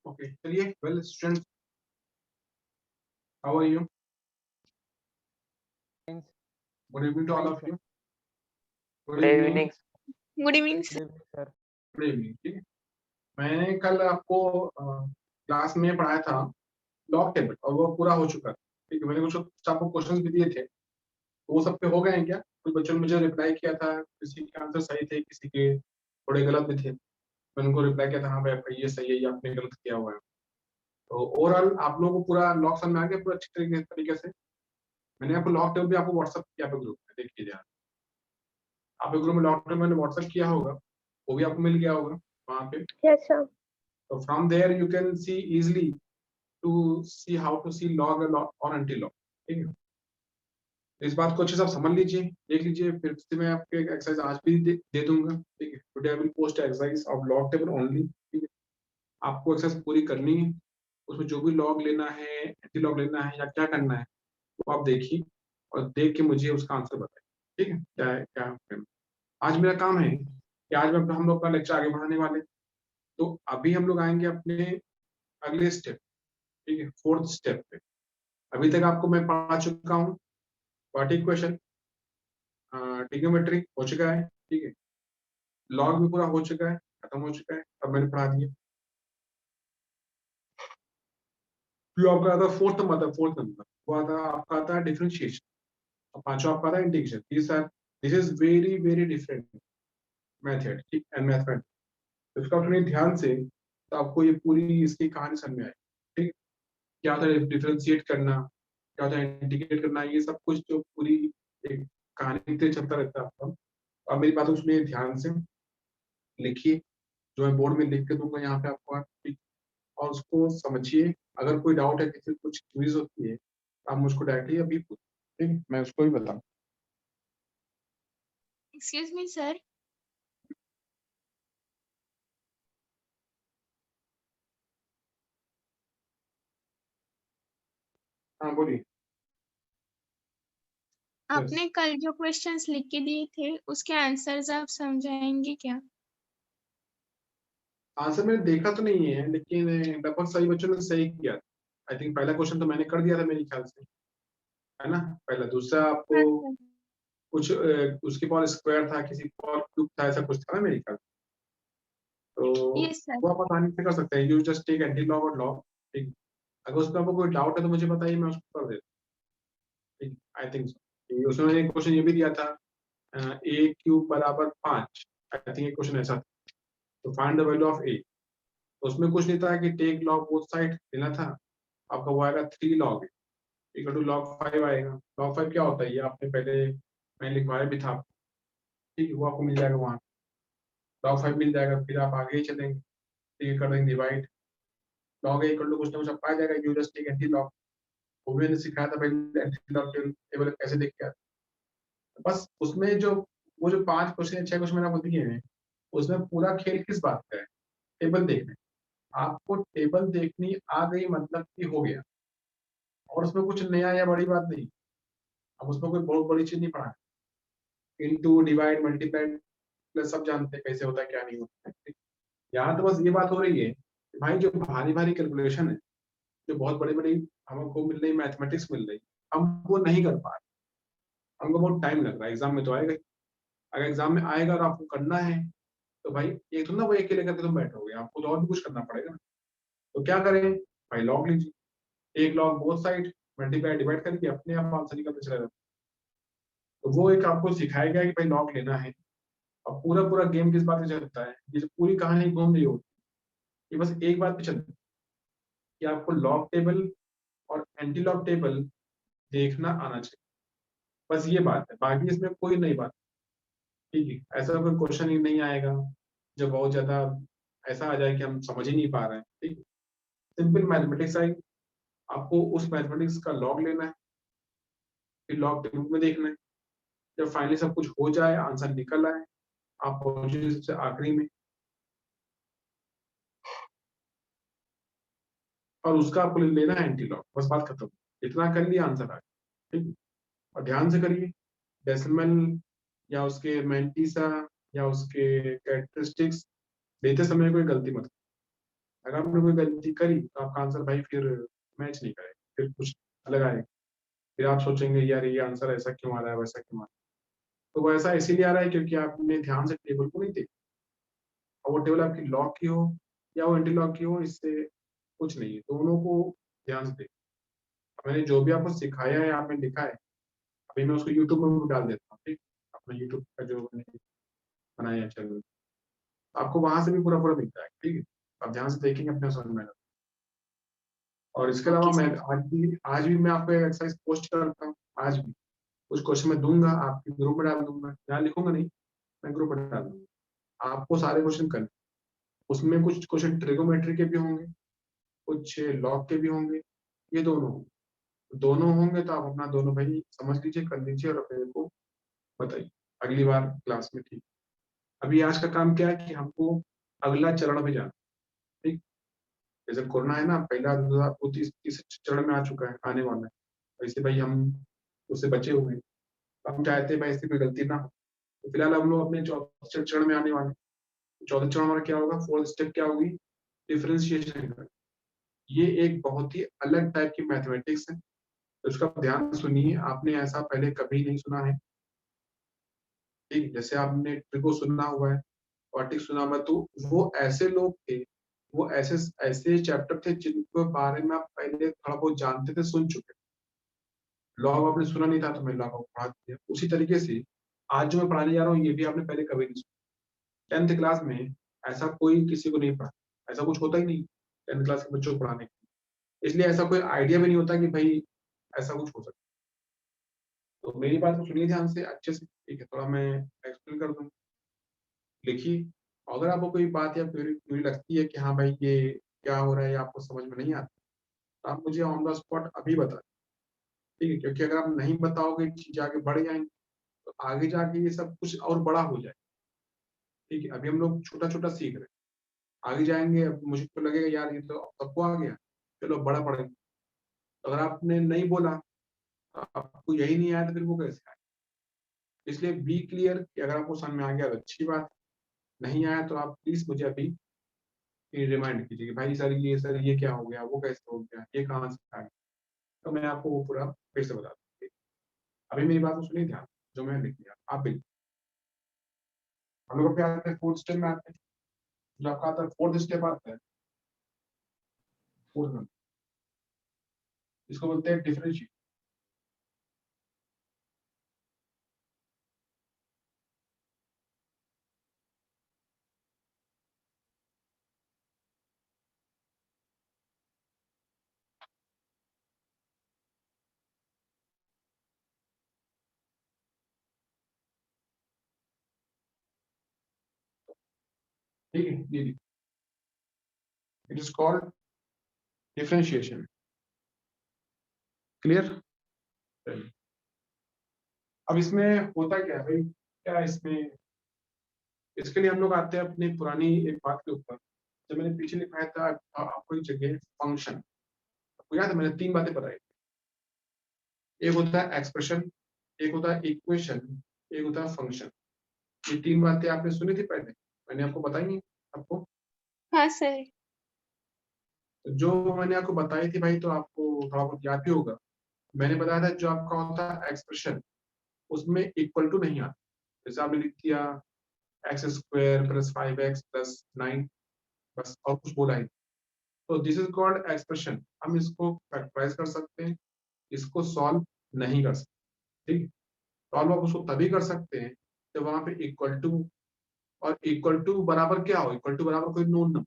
Okay चलिए well student how are you good evening to all of you good Good evening evening. Good evening Good evening, sir. Good evening ठीक है। मैंने कल आपको class में पढ़ाया था लॉग टेबल और वो पूरा हो चुका है। ठीक है, मैंने कुछ आपको क्वेश्चंस भी दिए थे तो वो सब पे हो गए हैं क्या? कुछ बच्चों ने मुझे रिप्लाई किया था, किसी के आंसर सही थे, किसी के थोड़े गलत भी थे। मैंने उनको रिप्लाई किया था हाँ भाई आपका ये सही है, ये आपने गलत किया हुआ है। तो ओवरऑल आप लोगों को पूरा लॉग समझ में आ गया पूरा अच्छी तरीके से। मैंने आपको लॉग टेबल भी आपको व्हाट्सएप किया पे ग्रुप में, देखिए आप ग्रुप में लॉग टेबल मैंने व्हाट्सएप किया होगा, वो भी आपको मिल गया होगा वहाँ पे। Yes sir So from there you can see easily to see how to see log और anti log। ठीक है, इस बात को अच्छे से आप समझ लीजिए, देख लीजिए। फिर से मैं आपको एक एक्सरसाइज आज भी दे दूंगा। ठीक है, today I will post exercise of log table only. ठीक है, आपको एक्सरसाइज पूरी करनी है, उसमें जो भी लॉग लेना है, एंटी लॉग लेना है या क्या करना है वो आप देखिए और देख के मुझे उसका आंसर बताइए। ठीक है, क्या है क्या है। आज मेरा काम है कि आज मैं हम लोग अपना लेक्चर आगे बढ़ाने वाले। तो अभी हम लोग आएंगे अपने अगले स्टेप, ठीक है, फोर्थ स्टेप पे। अभी तक आपको मैं पढ़ा चुका हूँ क्वाड्रेटिक इक्वेशन, ट्रिग्नोमेट्री हो चुका है। ठीक है, लॉग भी पूरा हो चुका है, खत्म हो चुका है, अब मैंने पढ़ा दिया। फिर आपका आता है फोर्थ नंबर वो आपका आता है डिफरेंशिएशन, और पांचवा आपका आता है integration. This is very very different method, ठीक, एंड मैथमेटिक्स। इसका सुनिए ध्यान से तो आपको ये पूरी इसकी कहानी समझ में आएगी। ठीक, क्या होता है डिफरेंशिएट करना, क्या होता है इंटीग्रेट करना, ये सब कुछ जो पूरी एक कहानी से चलता रहता है आपका। अब मेरी बात उसमें ध्यान से लिखिए, जो मैं बोर्ड में लिख के दूंगा यहाँ पे आपको, ठीक, और उसको समझिए। अगर कोई डाउट है, किसी कुछ क्विज होती है, आप मुझको डायरेक्टली अभी पूछिए, ठीक, मैं उसको भी बताऊँ। एक्सक्यूज मी सर हाँ बोलिए। आपने कल जो क्वेश्चंस लिख के दिए थे उसके आंसर्स आप समझाएंगे क्या? आंसर मैंने देखा तो नहीं है, लेकिन लगभग सही बच्चों ने सही किया। आई थिंक पहला क्वेश्चन तो मैंने कर दिया था मेरे ख्याल से, है ना। पहला, दूसरा आपको हाँ सर कुछ उसके पावर स्क्वायर था, किसी पावर क्यूब था, ऐसा कुछ था ना मेरे ख्याल से। तो यस सर वो आप आसानी से कर सकते हैं, you just take antilog और लॉग। ठीक, अगर उसमें आपको कोई डाउट है तो मुझे बताइए, मैं उसको कर देता हूँ। ठीक, आई थिंक सो। उसमें एक क्वेश्चन ये भी दिया था, ए क्यूब बराबर 5, आई थिंक एक क्वेश्चन ऐसा था। तो फाइंड द वैल्यू ऑफ ए, तो उसमें कुछ नहीं था कि टेक लॉग बोथ साइड देना था। आपका वो आएगा 3 लॉग इक्वल टू लॉग 5 आएगा। लॉग 5 क्या होता है ये आपने पहले मैं लिखवाया भी था। ठीक है, वो आपको मिल जाएगा वहाँ, लॉग 5 मिल जाएगा। फिर आप आगे ही चलेंगे, ठीक है, कर देंगे divide. Log a equal to कुछ ना कुछ आपका आ जाएगा, you just take antilog. वो भी मैंने सिखाया था पहले, एंटी लॉग टेबल कैसे देख के। बस उसमें जो वो जो 5 क्वेश्चन 6 क्वेश्चन मैंने आपको दिए हैं, उसमें पूरा खेल किस बात का है? टेबल देखने। आपको टेबल देखनी आ गई मतलब कि हो गया, और उसमें कुछ नया या बड़ी बात नहीं। अब उसमें कोई बहुत बड़ी चीज नहीं पढ़ा। इनटू डिवाइड मल्टीप्लाई प्लस सब जानते हैं कैसे होता है क्या नहीं होता है। यहाँ तो बस ये बात हो रही है कि भाई जो भारी भारी कैलकुलेशन है, जो बहुत बड़ी बड़ी हमको मिल रही मैथमेटिक्स मिल रही, हम वो नहीं कर पा रहे। हमको बहुत टाइम लग रहा है, एग्जाम में तो आएगा ही। अगर एग्जाम में आएगा और आपको करना है तो भाई ये तो ना वो अकेले करके तुम बैठोगे, आपको तो और भी कुछ करना पड़ेगा। तो क्या करें भाई, लॉग लीजिए, एक log both side multiply divide करके अपने आप आंसर निकलते चला जाता। तो वो एक आपको सिखाया गया कि भाई लॉग लेना है। और पूरा पूरा गेम किस बात पे चलता है, ये जो पूरी कहानी घूम रही होती है ये बस एक बात पे चलती है कि आपको लॉग टेबल और एंटी लॉग टेबल देखना आना चाहिए। बस ये बात है, बाकी इसमें कोई नई बात। ठीक है, ऐसा कोई क्वेश्चन ही नहीं आएगा जो बहुत ज्यादा ऐसा आ जाए कि हम समझ ही नहीं पा रहे हैं। ठीक है, सिंपल मैथमेटिक्स आई, आपको उस मैथमेटिक्स का लॉग लेना है, फिर लॉग टेबल में देखना है। जब फाइनली सब कुछ हो जाए, आंसर निकल आए, आप पहुंचे सबसे आखिरी में, और उसका आपको लेना है एंटी लॉग। बस बात खत्म, इतना कर लिया आंसर आ गया। ठीक है? और ध्यान से करिए, डेसिमल या उसके मैंटीसा या उसके कैरेक्टरिस्टिक्स देते समय कोई गलती मत। अगर आपने कोई गलती करी तो आपका आंसर भाई फिर मैच नहीं करेगा, फिर कुछ अलग आएगा। फिर आप सोचेंगे यार ये आंसर ऐसा क्यों आ रहा है, वैसा क्यों आ रहा है। तो वो ऐसा इसीलिए आ रहा है क्योंकि आपने ध्यान से टेबल को नहीं देखा, और वो टेबल आपकी लॉक की हो या वो एंटी लॉक की हो, इससे कुछ नहीं है, दोनों को ध्यान से देखो। मैंने जो भी आपको सिखाया है, आपने लिखा है, अभी मैं उसको यूट्यूब में भी डाल देता हूँ, ठीक, अपना यूट्यूब का जो मैंने बनाया है चैनल, आपको वहां से भी पूरा पूरा मिलता है, ठीक है। आप ध्यान से देखेंगे, अपने समझ में आएगा। और इसके अलावा ओके मैं सर। आज भी मैं आपको एक्सरसाइज पोस्ट करता हूँ, आज भी कुछ क्वेश्चन मैं दूंगा, आपके ग्रुप में डाल दूंगा, यहाँ लिखूंगा नहीं, मैं ग्रुप में डाल दूंगा, आपको सारे क्वेश्चन करने। उसमें कुछ क्वेश्चन ट्रिगोमेट्री के भी होंगे, कुछ लॉग के भी होंगे, ये दोनों होंगे, तो आप अपना दोनों भाई समझ लीजिए, कर लीजिए और अपने को बताइए अगली बार क्लास में, ठीक। अभी आज का काम क्या है कि हमको अगला चरण पे जाना, ठीक। जैसे कोरोना है ना, पहला दूसरा वो तीसरे चरण में आ चुका है, आने वाला है, वैसे भाई हम उससे बचे हुए हैं। हम चाहते हैं भाई इसकी कोई गलती ना हो, तो फिलहाल हम लोग अपने चौथे चरण में आने वाले हैं। चौथे चरण हमारा क्या होगा, फोर्थ स्टेप क्या होगी, डिफरेंशिएशन का। ये एक बहुत ही अलग टाइप की मैथमेटिक्स है, तो इसका ध्यान सुनिए, आपने ऐसा पहले कभी नहीं सुना है, ठीक। जैसे आपने ट्रिको सुना हुआ है, क्वाड्रेटिक सुना हुआ है, तो वो ऐसे लोग थे, वो ऐसे ऐसे चैप्टर थे जिनके बारे में आप पहले थोड़ा बहुत जानते थे, सुन चुके। लॉग आपने सुना नहीं था तो मैं लॉग आपको पढ़ा दिया, उसी तरीके से आज जो मैं पढ़ाने जा रहा हूँ ये भी आपने पहले कभी नहीं सुना। 10th क्लास में ऐसा कोई किसी को नहीं पढ़ा, ऐसा कुछ होता ही नहीं 10th क्लास के बच्चों को पढ़ाने के लिए। इसलिए ऐसा कोई आइडिया भी नहीं होता कि भाई ऐसा कुछ हो सकता है। तो मेरी बात को सुनिए ध्यान से अच्छे से, ठीक है, थोड़ा मैं एक्सप्लेन कर दूँ, लिखिए। अगर आपको कोई बात या क्वेरी लगती है कि हाँ भाई ये क्या हो रहा है या आपको समझ में नहीं आता, तो आप मुझे ऑन द स्पॉट अभी बता, ठीक है, क्योंकि अगर आप नहीं बताओगे चीजें आगे बढ़ जाएंगी, तो आगे जाके ये सब कुछ और बड़ा हो जाए, ठीक है। अभी हम लोग छोटा छोटा सीख रहे हैं, आगे जाएंगे अब मुझे तो लगेगा यार ये तो अब सबको आ गया, चलो बड़ा पढ़ेंगे। तो अगर आपने नहीं बोला, तो आपको यही नहीं आया, तो फिर वो कैसे आए। इसलिए बी क्लियर कि अगर आपको समझ में आ गया तो अच्छी बात, नहीं आया तो आप प्लीज मुझे अभी रिमाइंड कीजिए कि भाई सर ये क्या हो गया, वो कैसे हो गया, ये कहाँ से आ गया, तो मैं आपको वो पूरा फिर से बता दूँ। अभी मेरी बात को सुनिए ध्यान, जो मैं लिख लिया आप भी। हम लोग क्या आते हैं, फोर्थ स्टेप में आते हैं, जो आपका आता है फोर्थ स्टेप आता है, फोर्थ में इसको बोलते हैं डिफरेंशिएट। ठीक है, ये it is called differentiation. Clear. अब इसमें होता क्या है भाई, क्या है इसमें, इसके लिए हम लोग आते हैं अपनी पुरानी एक बात के ऊपर, जब मैंने पीछे लिखाया था आपको एक जगह फंक्शन, आपको याद है मैंने तीन बातें बताई, एक होता है एक्सप्रेशन, एक होता है इक्वेशन, एक होता है फंक्शन। ये तीन बातें आपने सुनी थी पहले, मैंने आपको बताई है आपको। हाँ सर। तो जो मैंने आपको बताई थी भाई, तो आपको थोड़ा बहुत याद भी होगा। मैंने बताया था जो आपका होता है एक्सप्रेशन, उसमें इक्वल टू नहीं आता। जैसे आपने लिख दिया x square plus 5x plus 9, बस और कुछ बोला ही। तो दिस इज कॉल्ड एक्सप्रेशन, हम इसको फैक्टराइज कर सकते हैं, इसको सॉल्व नहीं कर सकते, ठीक। सॉल्व आप उसको तभी कर सकते हैं जब वहां पे इक्वल टू, और इक्वल टू बराबर क्या हो, इक्वल टू बराबर कोई नोन नंबर।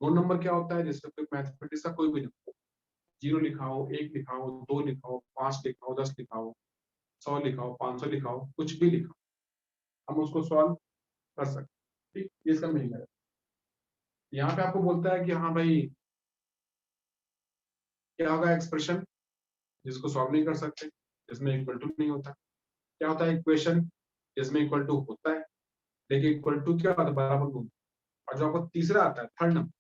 नोन नंबर क्या होता है, जैसे कोई मैथमेटिक्स का कोई भी नंबर, 0 लिखाओ, 1 लिखाओ, 2 लिखाओ, 5 लिखाओ, 10 लिखाओ, 100 लिखाओ, 500 लिखाओ, कुछ भी लिखाओ, हम उसको सॉल्व कर सकते हैं, ठीक। ये इसका मीनिंग है। यहाँ पे आपको बोलता है कि हाँ भाई क्या होगा एक्सप्रेशन, जिसको सॉल्व नहीं कर सकते, जिसमें इक्वल टू नहीं होता। क्या होता है इक्वेशन, जिसमें इक्वल टू होता है, लेकिन इक्वल टू क्या होता है, बराबर नहीं। और जो आपको तीसरा आता है थर्ड नंबर,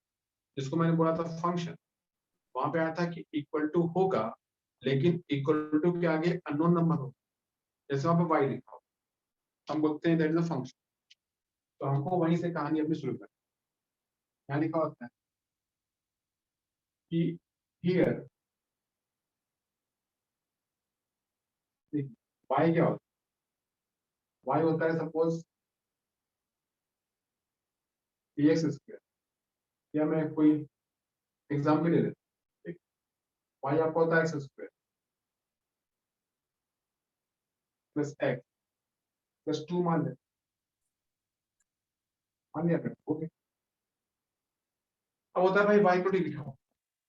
जिसको मैंने बोला था फंक्शन, वहां पे आया था कि इक्वल टू होगा, लेकिन इक्वल टू के आगे अननोन नंबर होगा, जैसे वहां पे वाई लिखा हो, हम बोलते हैं दैट इज अ फंक्शन। तो हमको वहीं से कहानी अपनी शुरू करनी है। यहाँ लिखा होता है कि हियर y क्या होता है? y होता है सपोज dx स्क्वायर, या मैं कोई एग्जाम्पल ले लेता हूँ। y आपका होता है x square plus x plus 2 मान लिया फिर ओके। अब होता है भाई y को लिखा हो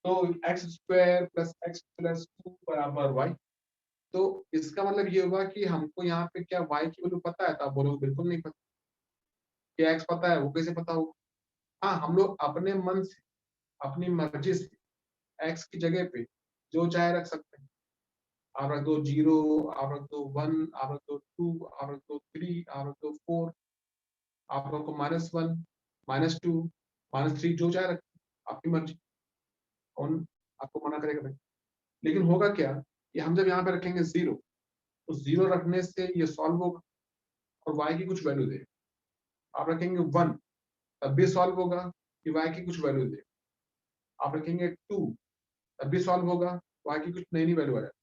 तो x square plus x plus 2 बराबर y। तो इसका मतलब ये होगा कि हमको यहाँ पे क्या y की वैल्यू पता है? तो आप बोलोगे बिल्कुल नहीं पता। क्या x पता है? वो कैसे पता होगा? हाँ, हम लोग अपने मन से अपनी मर्जी से x की जगह पे जो चाहे रख सकते हैं। आप रख दो 0, आप रख दो 1, आप रख दो 2, आप रख दो 3, आप रख दो 4, आप रखो -1, -2, -3, जो चाहे रख, आपकी मर्जी। कौन आपको मना करेगा भाई? लेकिन होगा क्या कि हम जब यहाँ पे रखेंगे 0, तो 0 रखने से ये सॉल्व होगा और y की कुछ वैल्यू देगा। आप रखेंगे 1, तब भी सॉल्व होगा कि y की कुछ वैल्यू देगा। आप रखेंगे 2, तब भी सॉल्व होगा, y की कुछ नई वैल्यू आ जाएगी।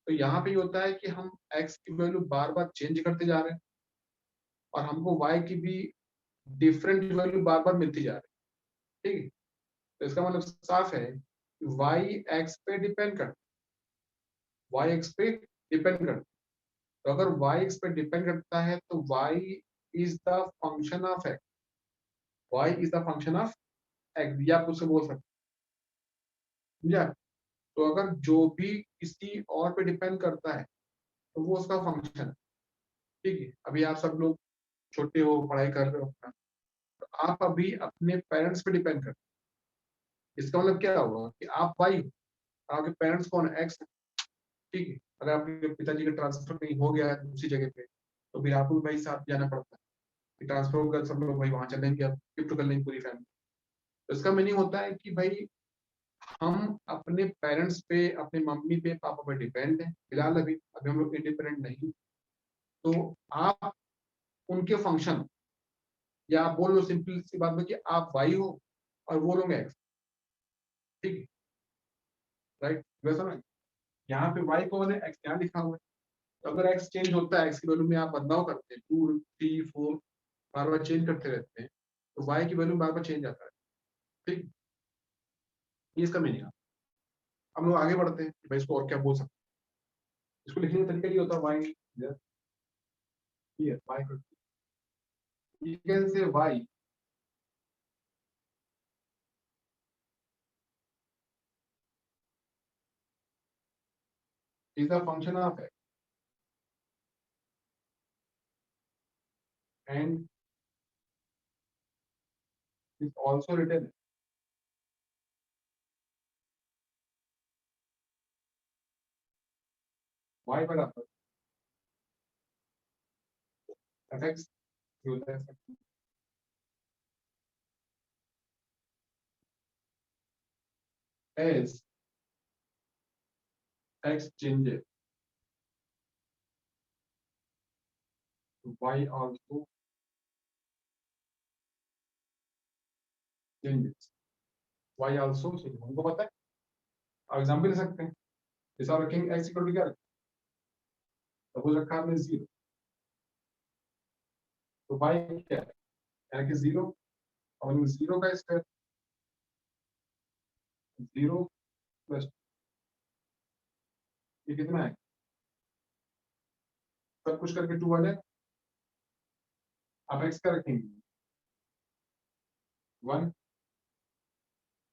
तो यहाँ पे ये होता है कि हम x की वैल्यू बार बार चेंज करते जा रहे हैं और हमको y की भी डिफरेंट वैल्यू बार बार मिलती जा रही है। ठीक है, तो इसका मतलब साफ है कि y x पे डिपेंड करता है, y x पे डिपेंड करता है। तो अगर y x पे डिपेंड करता है तो y is the function of x, y is the function of x, या आप उससे बोल सकते हैं। समझा? तो अगर जो भी किसी और पे डिपेंड करता है तो वो उसका फंक्शन है। ठीक है, अभी आप सब लोग छोटे हो, पढ़ाई कर रहे हो अपना, तो आप अभी अपने पेरेंट्स पे डिपेंड करते हैं। इसका मतलब क्या हुआ कि आप वाई हो, आपके पेरेंट्स कौन है? एक्स है। ठीक है, अगर आपके पिताजी का ट्रांसफर कहीं हो गया है दूसरी जगह पे, तो फिर आपको भी भाई साथ जाना पड़ता है। ट्रांसफर होकर सब लोग भाई वहां चलेंगे, अब शिफ्ट कर लेंगे पूरी फैमिली। तो इसका मीनिंग होता है कि भाई हम अपने पेरेंट्स पे, अपने मम्मी पे, पापा पे डिपेंड है फिलहाल। अभी अभी हम लोग इंडिपेंडेंट नहीं। तो आप उनके फंक्शन हो, या आप बोल लो सिंपल सी बात में कि आप वाई हो और वो लोग एक्स। ठीक है, राइट, वैसा ना। यहाँ पे वाई को मैंने एक्स यहाँ लिखा हुआ है। तो अगर एक्स चेंज होता है, एक्स की वैल्यू में आप बदलाव करते हैं, 2, 3, 4 बार बार चेंज करते रहते हैं, तो वाई की वैल्यू बार बार चेंज आता है। ठीक, ये इसका मीनिंग है। हम लोग आगे बढ़ते हैं कि भाई इसको और क्या बोल सकते हैं। इसको लिखने का तरीका ये होता है y, y you can say y is a function of x and is also written y बराबर fx होता है as x changes y also changes, y also changes। हमको पता है, आप एग्जाम्पल ले सकते हैं। जैसे आप रखेंगे x इक्वल टू क्या, सपोज रखा आपने 0, तो y क्या है? यानी कि 0 और 0 का स्क्वायर, 0 प्लस ये कितना है? सब कुछ करके 2 आ जाए। आप x का रखेंगे 1,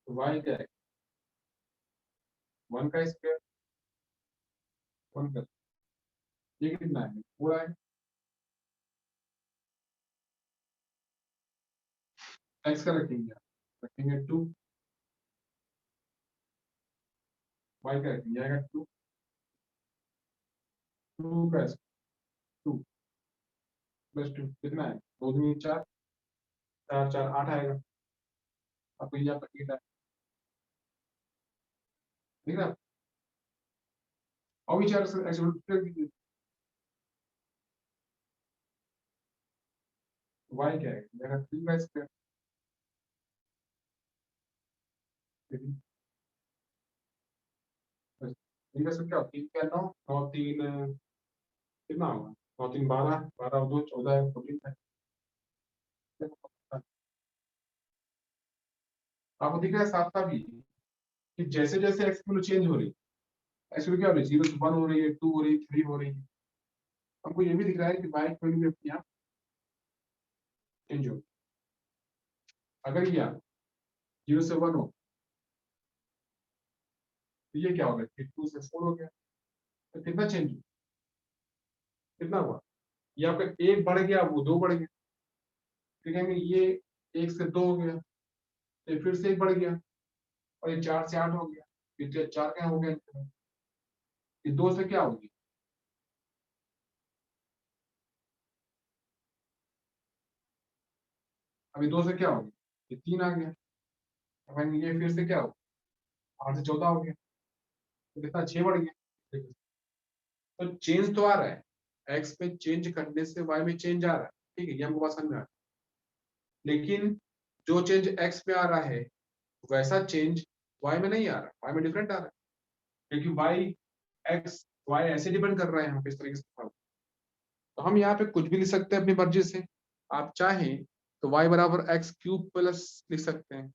तो y क्या है? 1 का स्क्वायर, 1 प्लस ये कितना है? 4 है। x का रखेंगे, रखेंगे 2, y का रखेंगे आएगा 2, 2 का 2 प्लस 2 कितना है? 2 दूनी 4, 4 4 8 आएगा। आपको यहाँ पर 8 आएगा, ठीक है। और भी 4 से ऐसे रख दीजिए। y क्या है? मेरा 3 का स्क्वायर, इनका सब क्या 3 क्या 9 9 3 कितना होगा 9 3 12 12 और 2 14 14 आपको दिख रहा है साफ साफ ही कि जैसे जैसे एक्स की वैल्यू चेंज हो रही है एक्स की वैल्यू क्या हो रही है 0 से 1 हो रही है 2 हो रही है 3 हो रही है। हमको ये भी दिख रहा है कि वाई की वैल्यू भी अपने आप चेंज हो अगर ये 0 से 1 हो तो ये क्या होगा फिर 2 से 4 हो गया तो कितना चेंज हुआ कितना हुआ ये आपका एक बढ़ गया वो दो बढ़ गया फिर कहेंगे ये एक से दो हो गया फिर से एक बढ़ गया और ये 4 से 8 हो गया फिर ये 4 क्या हो गया ये 2 से क्या होगी अभी 2 से क्या होगी ये 3 आ गया अब ये फिर से क्या हो 8 से 14 हो गया तो कितना 6 बढ़ गया तो चेंज तो आ रहा है एक्स में चेंज करने से वाई में चेंज आ रहा है ठीक है ये हमको बात समझ में आ रहा है लेकिन जो चेंज एक्स में आ रहा है वैसा चेंज वाई में नहीं आ रहा वाई में डिफरेंट आ रहा है क्योंकि वाई एक्स वाई ऐसे डिपेंड कर रहा है यहाँ पे इस तरीके से तो हम यहाँ पे कुछ भी लिख सकते हैं अपनी मर्जी से आप चाहें तो y बराबर एक्स क्यूब प्लस लिख सकते हैं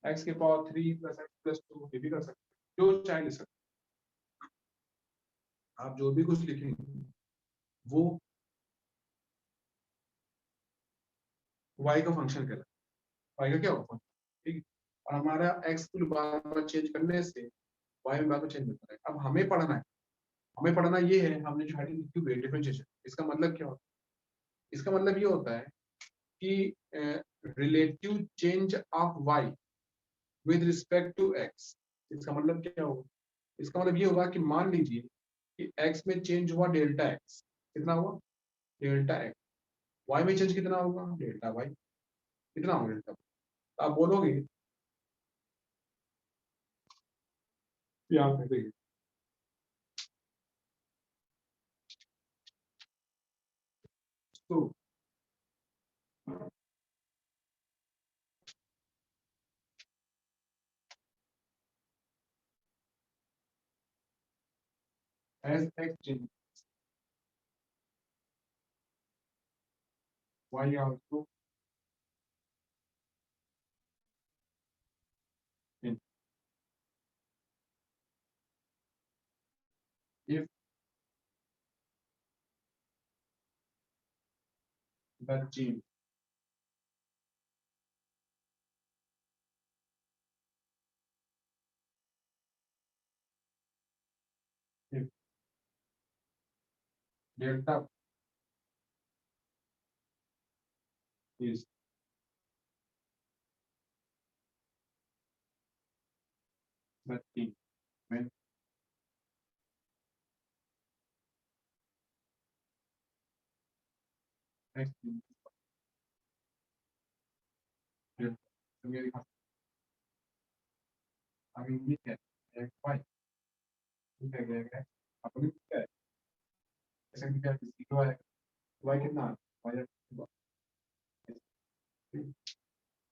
एक्स के पावर 3 प्लस एक्स प्लस 2 ये भी कर सकते हैं जो चाहे लिख सकते हैं आप जो भी कुछ लिखेंगे वो y का फंक्शन कहलाता है y का क्या होगा ठीक है और हमारा x को बार बार चेंज करने से y में बार बार चेंज होता है अब हमें पढ़ना ये है हमने जो हेडिंग लिखी हुई है डिफरेंशिएशन इसका मतलब क्या होता है इसका मतलब ये होता है कि relative change of y with respect to x इसका मतलब क्या होगा इसका मतलब ये होगा कि मान लीजिए कि x में चेंज हुआ डेल्टा x कितना हुआ डेल्टा x y में चेंज कितना होगा डेल्टा y कितना होगा डेल्टा तो आप बोलोगे यहाँ पे देखिए तो as x change y also change if the change if delta is the change when x change delta तो मेरे पास अभी ये है x y ठीक है गया अपनी क्या है ऐसे भी क्या जीरो है y कितना y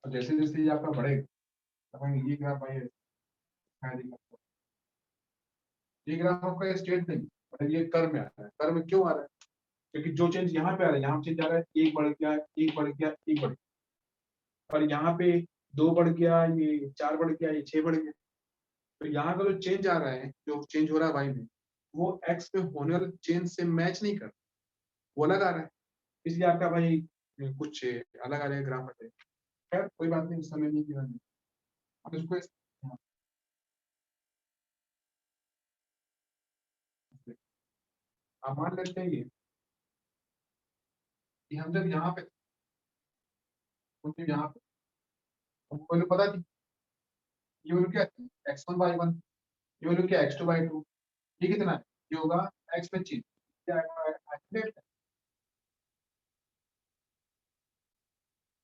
और जैसे जैसे ये आपका बढ़ेगा तब हम ये ग्राफ y दिखाई देगा ये ग्राफ आपका स्ट्रेट नहीं मतलब ये कर्व में आ रहा है कर्व में क्यों आ रहा है क्योंकि जो चेंज यहाँ पे आ रहा है यहाँ चेंज आ रहा है एक बढ़ गया एक बढ़ गया एक बढ़ गया और यहाँ पे दो बढ़ गया ये चार बढ़ गया ये छह बढ़ गया तो यहाँ का जो चेंज आ रहा है जो चेंज हो रहा है वाई में वो एक्स में होने वाले चेंज से मैच नहीं कर रहा वो अलग आ रहा है इसलिए आपका भाई कुछ अलग आ रहा है ग्राफ है खैर कोई बात नहीं इस समय नहीं किया अब इसको आप मान लेते हैं ये कि हम जब यहाँ पे यहाँ पे हमको वैल्यू पता थी ये वैल्यू क्या एक्स वन बाई वन ये वैल्यू क्या एक्स टू बाई टू ये कितना है ये होगा एक्स में चेंज क्या है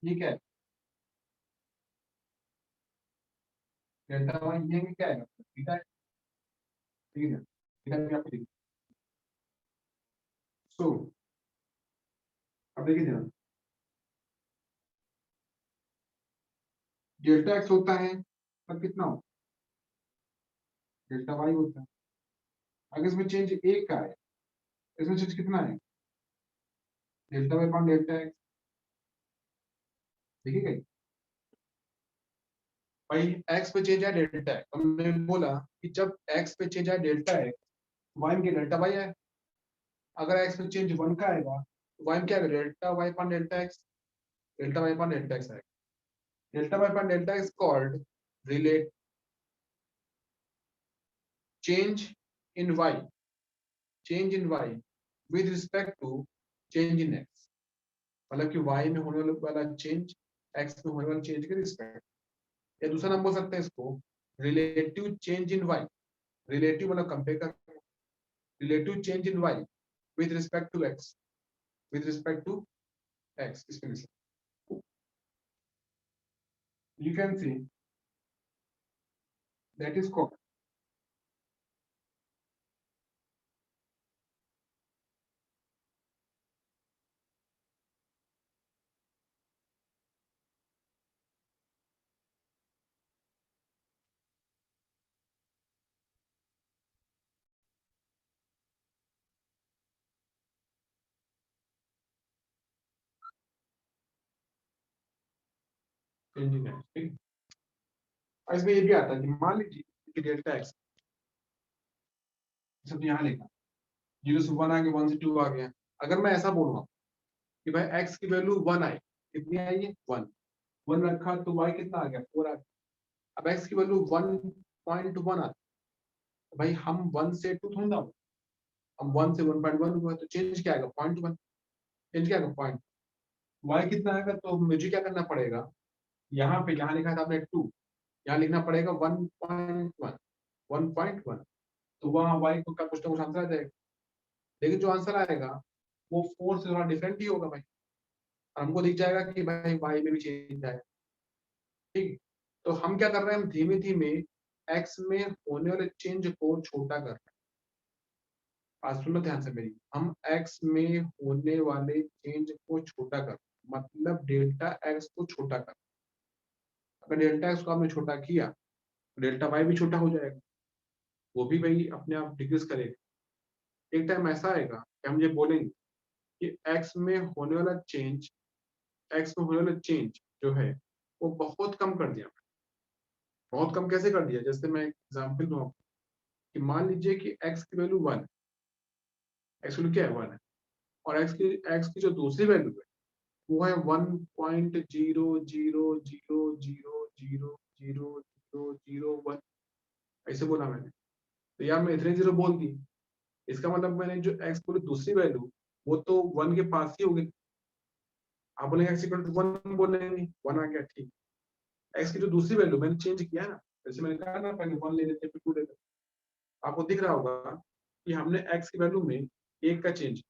ये क्या है डेल्टा वन ये क्या है थीटा है ठीक है थीटा भी आपको देखिए सो अब देखिए ध्यान डेल्टा एक्स होता है तब कितना हो डेल्टा वाई होता है अगर इसमें चेंज एक का है, इसमें चेंज कितना है, delta Y upon delta x, देखिए कहीं भाई एक्स पे चेंज है डेल्टा एक्स, हमने बोला कि जब एक्स पे चेंज है डेल्टा एक्स, वाई में डेल्टा वाई है, अगर एक्स पे चेंज 1 का आएगा तो वाई में क्या आएगा, delta Y upon delta x, delta Y upon delta X आएगा। Delta Y upon delta X called relate change in y, change in y with respect to change in x, मतलब कि y में होने वाला change x में होने वाले change के रिस्पेक्ट, या दूसरा नाम बोल सकते हैं इसको relative change in y, relative मतलब कंपेयर कर, relative change in y with respect to x, with respect to x, इसके लिए you can see that is called change in x, ठीक है। और इसमें ये भी आता है कि मान लीजिए कि डेल्टा एक्स सब यहाँ लिखा 0 से 1 आ गया, 1 से 2 आ गया, अगर मैं ऐसा बोलूँ कि भाई x की वैल्यू 1 आई, कितनी आई है 1, 1 रखा तो y कितना आ गया 4 आ गया। अब x की वैल्यू 1.1 आती है, भाई हम 1 से 2 थोड़ी ना, हम 1 से 1.1 हुआ तो चेंज क्या आएगा 0.1, चेंज क्या आएगा पॉइंट, y कितना आएगा, तो मुझे क्या करना पड़ेगा, यहाँ पे जहाँ लिखा था आपने 2, यहाँ लिखना पड़ेगा 1.1, 1.1, तो वहाँ y को का कुछ ना कुछ आंसर आ जाएगा, लेकिन जो आंसर आएगा वो 4 से थोड़ा डिफरेंट ही होगा भाई, और हमको दिख जाएगा कि भाई y में भी चेंज आएगा, ठीक। तो हम क्या कर रहे हैं, हम धीमे धीमे x में होने वाले चेंज को छोटा कर रहे हैं। आज सुनो ध्यान से मेरी, हम x में होने वाले चेंज को छोटा कर, मतलब डेल्टा x को छोटा कर, अगर डेल्टा x को आपने छोटा किया तो डेल्टा y भी छोटा हो जाएगा, वो भी भाई अपने आप डिक्रीज करेगा। एक टाइम ऐसा आएगा कि हम ये बोलेंगे कि x में होने वाला चेंज, x में होने वाला चेंज जो है वो बहुत कम कर दिया, बहुत कम कैसे कर दिया, जैसे मैं एग्जांपल दूं आपको कि मान लीजिए कि x की वैल्यू 1, x की वैल्यू क्या है 1 है, और x की जो दूसरी वैल्यू है वो है 1.000000001, ऐसे बोला मैंने, तो यार मैं इतने जीरो बोल दी, इसका मतलब मैंने जो x बोली दूसरी वैल्यू वो तो 1 के पास ही होगी, आप बोलेंगे x इक्वल टू 1 बोलेंगे 1 आ गया, ठीक। x की जो दूसरी वैल्यू मैंने चेंज किया ना, जैसे मैंने कहा ना पहले 1 ले लेते फिर 2 ले लेते, आपको दिख रहा होगा कि हमने x की वैल्यू में 1 का चेंज,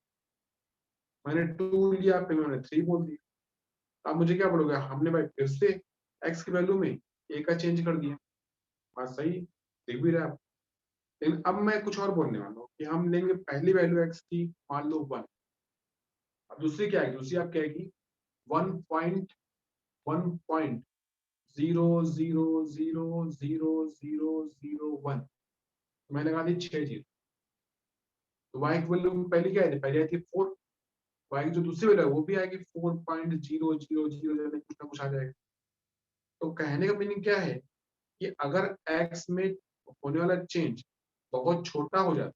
मैंने 2 लिया फिर मैंने 3 बोल दिया, अब मुझे क्या बोलोगे, हमने भाई फिर से x की वैल्यू में 1 का चेंज कर दिया, बात सही दिख भी रहा है। लेकिन अब मैं कुछ और बोलने वाला हूँ कि हम लेंगे पहली वैल्यू x की मान लो 1, अब दूसरी क्या आएगी, दूसरी आप क्या आएगी 1.1.0000001, तो मैंने लगा दी 6 जीरो, तो y की वैल्यू पहली क्या आई थी, पहली आई थी 4, y की जो दूसरी वैल्यू है वो भी आएगी 4.00000 कुछ ना कुछ आ जाएगा। तो कहने का मीनिंग क्या है कि अगर x में होने वाला चेंज बहुत छोटा हो जाता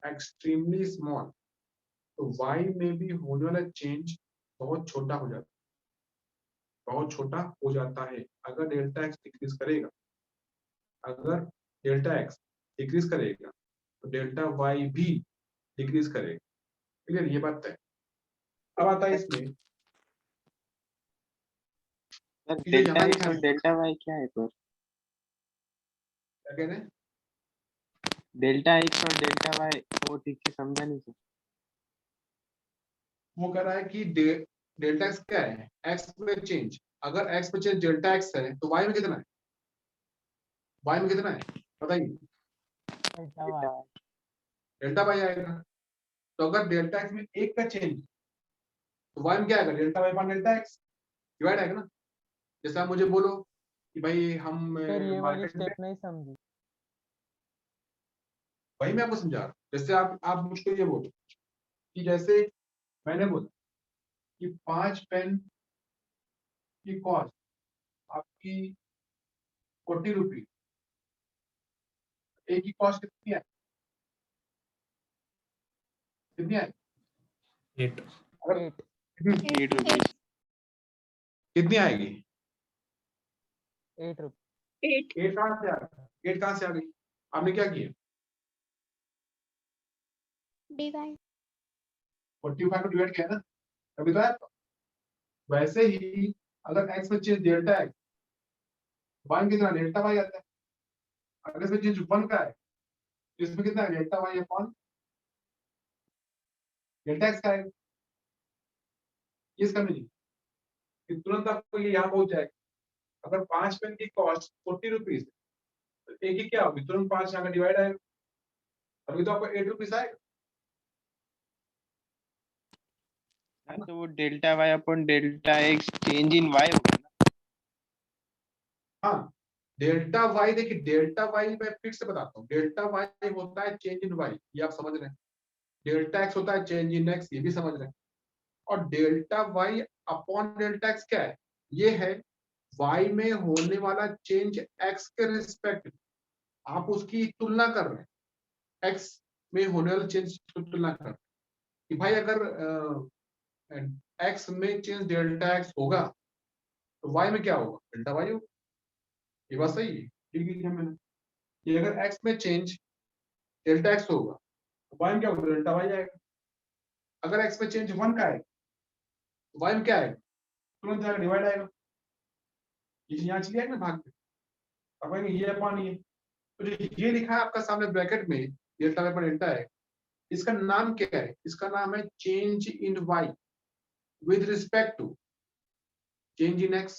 है, एक्सट्रीमली स्मॉल, तो y में भी होने वाला चेंज बहुत छोटा हो जाता है, बहुत छोटा हो जाता है। अगर डेल्टा x डिक्रीज करेगा, अगर डेल्टा x डिक्रीज करेगा तो डेल्टा y भी डिक्रीज करेगा, क्लियर, ये बात है। अब आता है इसमें कि जो डेल्टा यहाँ एक्स लिखा और है, डेल्टा वाई क्या है पर? क्या कह रहे हैं, डेल्टा एक्स और डेल्टा वाई वो ठीक से समझा नहीं सर। वो कह रहा है कि डेल्टा x क्या है, x में चेंज, अगर x में चेंज डेल्टा x है तो y में कितना है, y में कितना है बताइए, डेल्टा y आएगा। तो अगर डेल्टा x में 1 का चेंज तो y में क्या आएगा, delta y upon delta x, divide आएगा ना। जैसे आप मुझे बोलो कि भाई हम सर ये वाली मार्केट में, स्टेप नहीं समझी। वही मैं आपको समझा रहा हूँ। जैसे आप मुझको ये बोलो कि जैसे मैंने बोला कि 5 पेन की कॉस्ट आपकी 40 रुपीज, एक की कॉस्ट कितनी है, कितनी है? 8 अगर 8 रुपीज। कितनी आएगी? 8 रुपीज। 8 8 कहाँ से आ गई? 8 कहाँ से आ गई? आपने क्या किया? डिवाइड 45 को डिवाइड किया ना, तभी तो आया। वैसे ही अगर x में चेंज डेल्टा x, y में कितना डेल्टा y आता है। अगर इसमें चेंज 1 का है, इसमें कितना है delta y upon delta x का है। ये इसका मीनिंग कि तुरंत आपको ये यहाँ पहुंच जाएगा। अगर 5 पेन की कॉस्ट 40 रुपीज, तो एक ही क्या होगी, तुरंत 5 यहाँ का डिवाइड आएगा, तभी तो आपको 8 रुपीज आएगा। तो वो delta Y upon delta x change in y होगा ना। हाँ, डेल्टा y, देखिए डेल्टा y मैं फिर से बताता हूँ, डेल्टा y होता है चेंज इन y, ये आप समझ रहे हैं। डेल्टा x होता है चेंज इन x, ये भी समझ रहे हैं। और delta y upon delta x क्या है? ये है y में होने वाला चेंज x के रिस्पेक्ट, आप उसकी तुलना कर रहे हैं, x में होने वाला चेंज की तुलना कर रहे हैं कि भाई अगर x में चेंज डेल्टा x होगा तो y में क्या होगा, डेल्टा y होगा। ये बात सही है, ठीक है मैंने कि अगर x में चेंज डेल्टा x होगा तो y में क्या होगा, डेल्टा y आएगा। अगर x में चेंज 1 का है तो y में क्या आएगा, तुरंत जाएगा डिवाइड आएगा। ये यहाँ चलिए ना भाग पे, अब आएंगे ये अपॉन ये, तो जो ये लिखा है आपका सामने ब्रैकेट में डेल्टा y पर डेल्टा है, इसका नाम क्या है? इसका नाम है change in y with respect to change in x।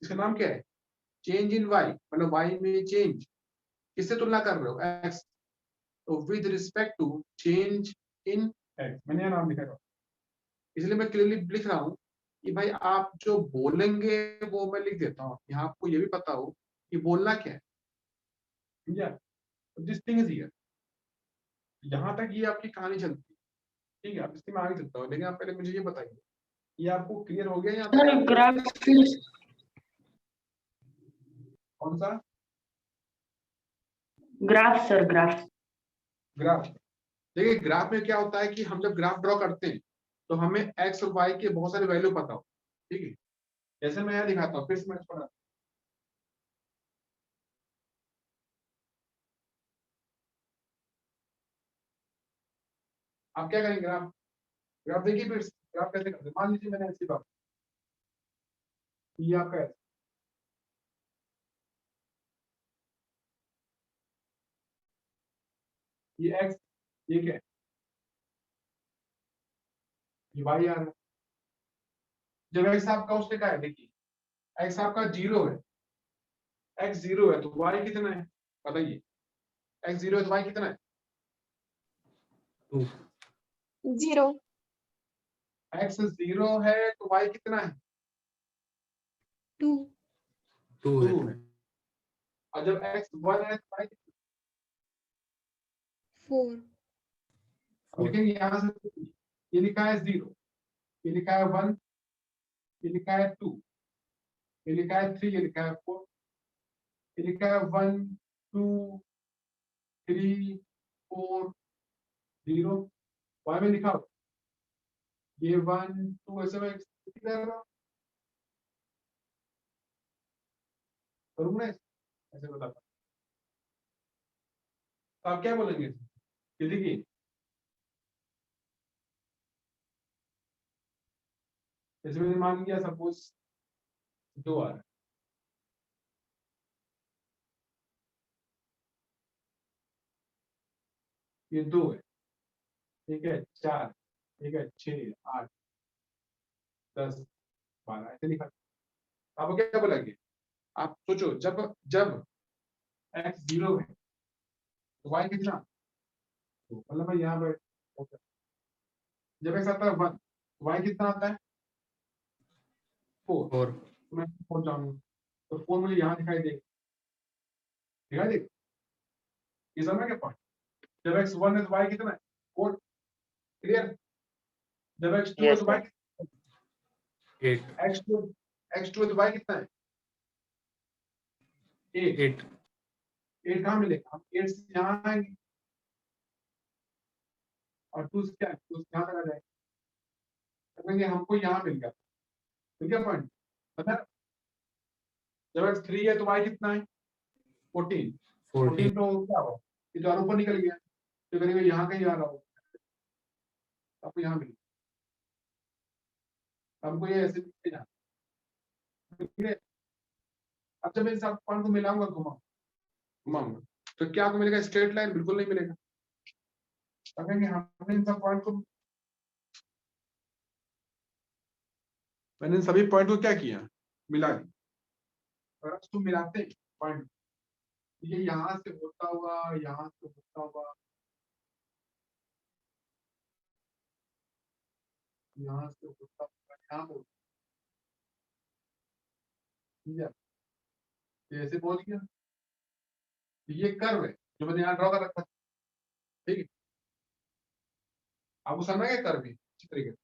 इसका नाम क्या है? चेंज इन y, मतलब y में चेंज किससे तुलना कर रहे हो, x, तो with respect to change in x। मैंने नाम लिखा है, इसलिए मैं क्लियरली लिख रहा हूँ कि भाई आप जो बोलेंगे वो मैं लिख देता हूँ, यहाँ आपको ये भी पता हो कि बोलना क्या है, समझा? This thing is here. यहाँ तक ये आपकी कहानी चलती है, ठीक है। अब इसमें आगे चलता हूँ, लेकिन आप पहले मुझे ये बताइए, ये आपको क्लियर हो गया? यहाँ ग्राफ कौन सा ग्राफ सर, ग्राफ ग्राफ? देखिए ग्राफ में क्या होता है कि हम जब ग्राफ ड्रॉ करते हैं तो हमें एक्स और वाई के बहुत सारे वैल्यू पता हो, ठीक है। जैसे मैं यहाँ दिखाता हूँ, फिर से मैं थोड़ा, आप क्या करेंगे, ग्राफ ग्राफ देखिए, फिर ग्राफ कैसे करते हैं। मान लीजिए मैंने ऐसी बात, ये आपका है, ये एक्स, ये क्या है, ये वाई आ रहा है। जब एक्स आपका उसने कहा है, देखिए एक्स आपका 0 है, एक्स 0 है तो वाई कितना है बताइए, एक्स 0 है तो वाई कितना है, 2 0 एक्स 0 है तो वाई कितना है, 2 2 है 2। और जब एक्स 1 है तो वाई कितना 4 है? अब लिखेंगे यहाँ से, ये लिखा है 0, ये लिखा है 1, ये लिखा है 2, ये लिखा है 3, ये लिखा है 4, ये लिखा है 1 2 3 4 0, वाई में लिखा हो ये 1 2, ऐसे में करूँ ना, ऐसे बताता हूँ। तो आप क्या बोलेंगे कि देखिए जैसे मैंने मान लिया सपोज 2 आ रहा है, ये 2 है, ठीक है, 4, ठीक है, 6 8 10 12 ऐसे लिखा। आप क्या बोलेंगे, आप सोचो, जब जब x 0 है तो y कितना, तो मतलब भाई यहाँ पर okay। जब x आता है 1 तो y कितना आता है 4, 4 तो मैं 4 जाऊंगा, तो 4 मुझे यहाँ दिखाई देगा, दिखाई देगा, ये समझ क्या पॉइंट। जब x1 है तो y कितना है 4, क्लियर। जब x2 है Yes, तो sir. y 8 x2 है तो y कितना है 8। 8 8 कहाँ मिलेगा, हम 8 से यहाँ आएंगे और 2 से क्या है 2 से यहाँ तक आ जाएगा, तो कहेंगे हमको यहाँ मिल गया, मिल गया पॉइंट, पता है। जब x3 है तो y कितना है 14, 14 तो क्या होगा, ये तो और ऊपर निकल गया, तो करेंगे यहाँ कहीं आ रहा हो, आपको यहाँ मिल गया, हमको ये ऐसे नीचे जाना, ठीक है। अब जब मैं इन सब पॉइंट को मिलाऊंगा घुमाऊंगा तो क्या आपको मिलेगा, स्ट्रेट लाइन बिल्कुल नहीं मिलेगा। अब कहेंगे हमने इन सब पॉइंट को, मैंने इन सभी पॉइंट को क्या किया, मिला दिया। और उसको मिलाते हैं पॉइंट, ये यहाँ से होता हुआ यहाँ से होता हुआ यहाँ से होता हुआ यहाँ पे, ठीक है, ये ऐसे पहुंच गया। तो ये कर्व है जो मैंने यहाँ ड्रॉ कर रखा था, ठीक है। आपको समझ में कर्व भी अच्छी तरीके से,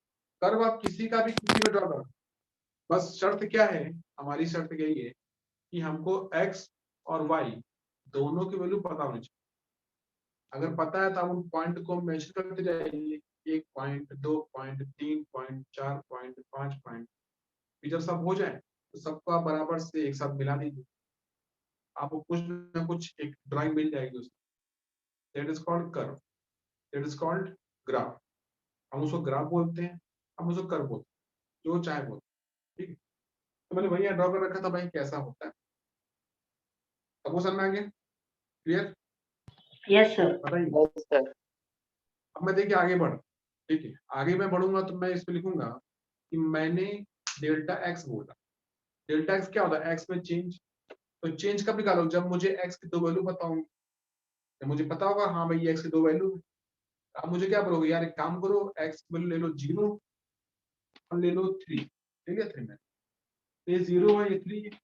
कर्व आप किसी का भी किसी में ड्रॉ करो, बस शर्त क्या है, हमारी शर्त यही है कि हमको x और y दोनों की वैल्यू पता होनी चाहिए। अगर पता है तो आप उन पॉइंट को मेंशन करते जाइए, 1 point 2 point 3 point 4 point 5 point, फिर जब सब हो जाए तो सबको आप बराबर से एक साथ मिला दीजिए, आपको कुछ ना कुछ एक ड्राइंग मिल जाएगी उसमें। That is called curve, that is called graph. हम उसको ग्राफ बोलते हैं, हम उसको कर्व बोलते हैं, जो चाहे बोलते हैं, ठीक है। तो मैंने वही ड्रॉ कर रखा था भाई, कैसा होता है सबको समझ में आ गया, क्लियर। Yes, sir. बताइए। Yes, sir. अब मैं देखिए आगे बढ़, ठीक है, आगे मैं बढ़ूंगा तो मैं इस पे लिखूंगा कि मैंने डेल्टा एक्स बोला। डेल्टा एक्स क्या होता है, एक्स में चेंज। तो चेंज कब निकालो, जब मुझे एक्स की 2 वैल्यू पता होंगी, जब मुझे पता होगा हाँ भाई एक्स की 2 वैल्यू है। आप मुझे क्या बोलोगे, यार एक काम करो, एक्स की वैल्यू ले लो 0 और ले लो 3, ठीक है 3 में, ये 0 है ये 3 है।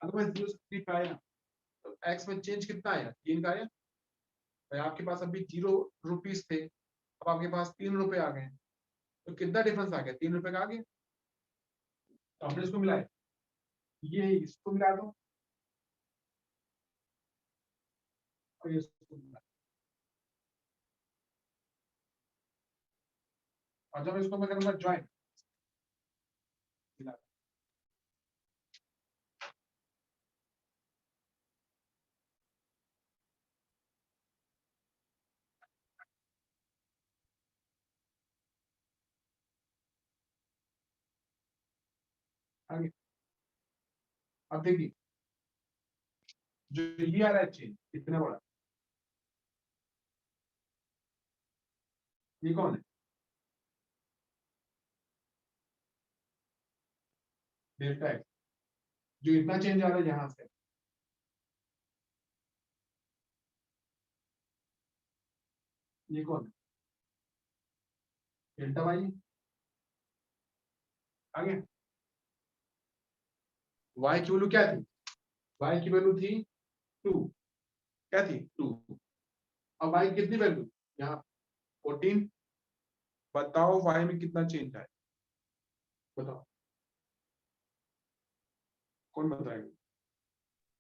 अगर मैं 0 से 3 पे आया तो एक्स में चेंज कितना आया, 3 का आया। भाई आपके पास अभी 0 रुपीज थे, अब आपके पास 3 रुपए आ गए, तो कितना डिफरेंस आ गया, 3 रुपए का आ गया। तो हमने इसको मिलाया, ये इसको मिला दो और ये इसको मिला, और जब इसको मैं करूंगा ज्वाइन, मिला आगे। अब देखिए जो ये आ रहा है चेंज कितना बड़ा, ये कौन है, डेल्टा एक्स। जो इतना चेंज आ रहा है यहाँ से, ये कौन है, डेल्टा वाई। आगे y की वैल्यू क्या थी, y की वैल्यू थी 2, क्या थी 2। अब y की कितनी वैल्यू, यहाँ 14। बताओ y में कितना चेंज आया, बताओ कौन बताएगा।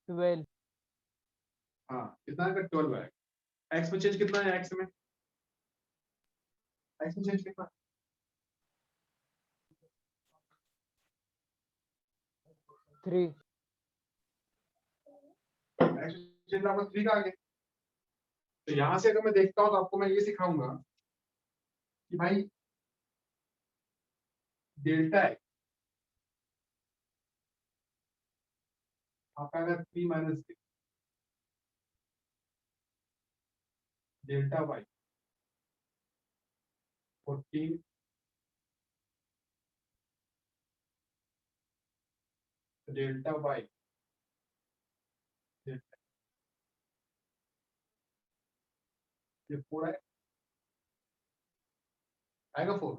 12. हाँ कितना आएगा 12 आएगा। x में चेंज कितना है, x में चेंज कितना, 3. x में चेंज आपका 3 का आ गया। तो यहाँ से अगर मैं देखता हूँ तो आपको मैं ये सिखाऊंगा कि भाई डेल्टा एक्स आपका अगर 3 minus delta y 14 delta y ये 4 है, आएगा 4,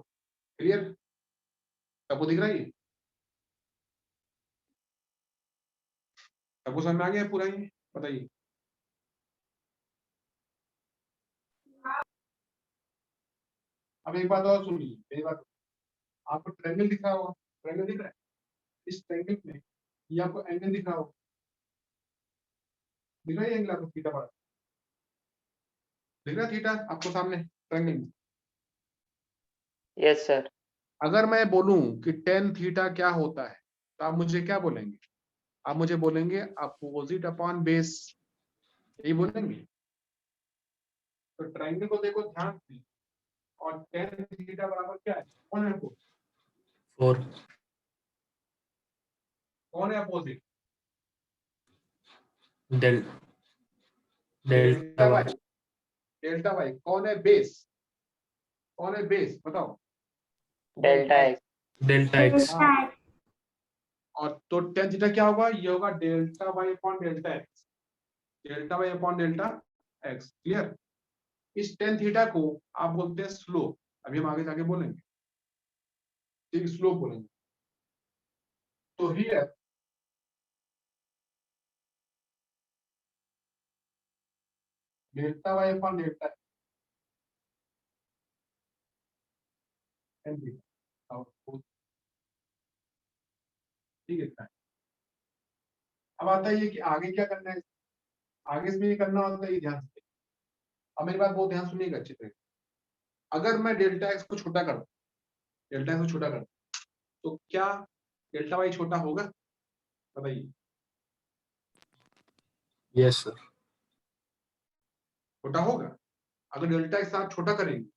क्लियर। सबको दिख रहा है ये, सबको समझ में आ गया पूरा, ये बताइए। अब एक बात और सुनिए, मेरी बात, आपको ट्रायंगल दिख रहा होगा, ट्रायंगल दिख रहा है, इस ट्रायंगल में ये आपको एंगल दिख रहा होगा, दिख रहा है एंगल आपको थीटा बड़ा, दिख रहा है थीटा आपको सामने ट्रायंगल में। Yes sir. अगर मैं बोलूं कि टेन थीटा क्या होता है तो आप मुझे क्या बोलेंगे? आप मुझे बोलेंगे अपोजिट अपॉन बेस, यही बोलेंगे। तो ट्रायंगल को देखो ध्यान से, और टेन थीटा बराबर क्या है? कौन है वो? 4 कौन है opposite? del delta delta y, y delta y. कौन है बेस? कौन है बेस बताओ? Delta x. delta x हाँ, और तो टेन थीटा क्या होगा? ये होगा delta Y upon delta x, delta Y upon delta x. Clear? इस टेन थीटा को आप बोलते हैं स्लोप, अभी हम आगे जाके बोलेंगे, ठीक, स्लोप बोलेंगे। तो here delta Y upon delta tan theta, ठीक है। अब आता है ये कि आगे क्या करना है, आगे इसमें ये करना होता है, ये ध्यान से। अब मेरी बात बहुत ध्यान सुनिएगा अच्छी तरह। अगर मैं डेल्टा एक्स को छोटा कर दूं, डेल्टा एक्स को छोटा कर दूं, तो क्या डेल्टा वाई छोटा होगा? बताइए। yes sir छोटा होगा अगर डेल्टा एक्स आप छोटा करेंगे।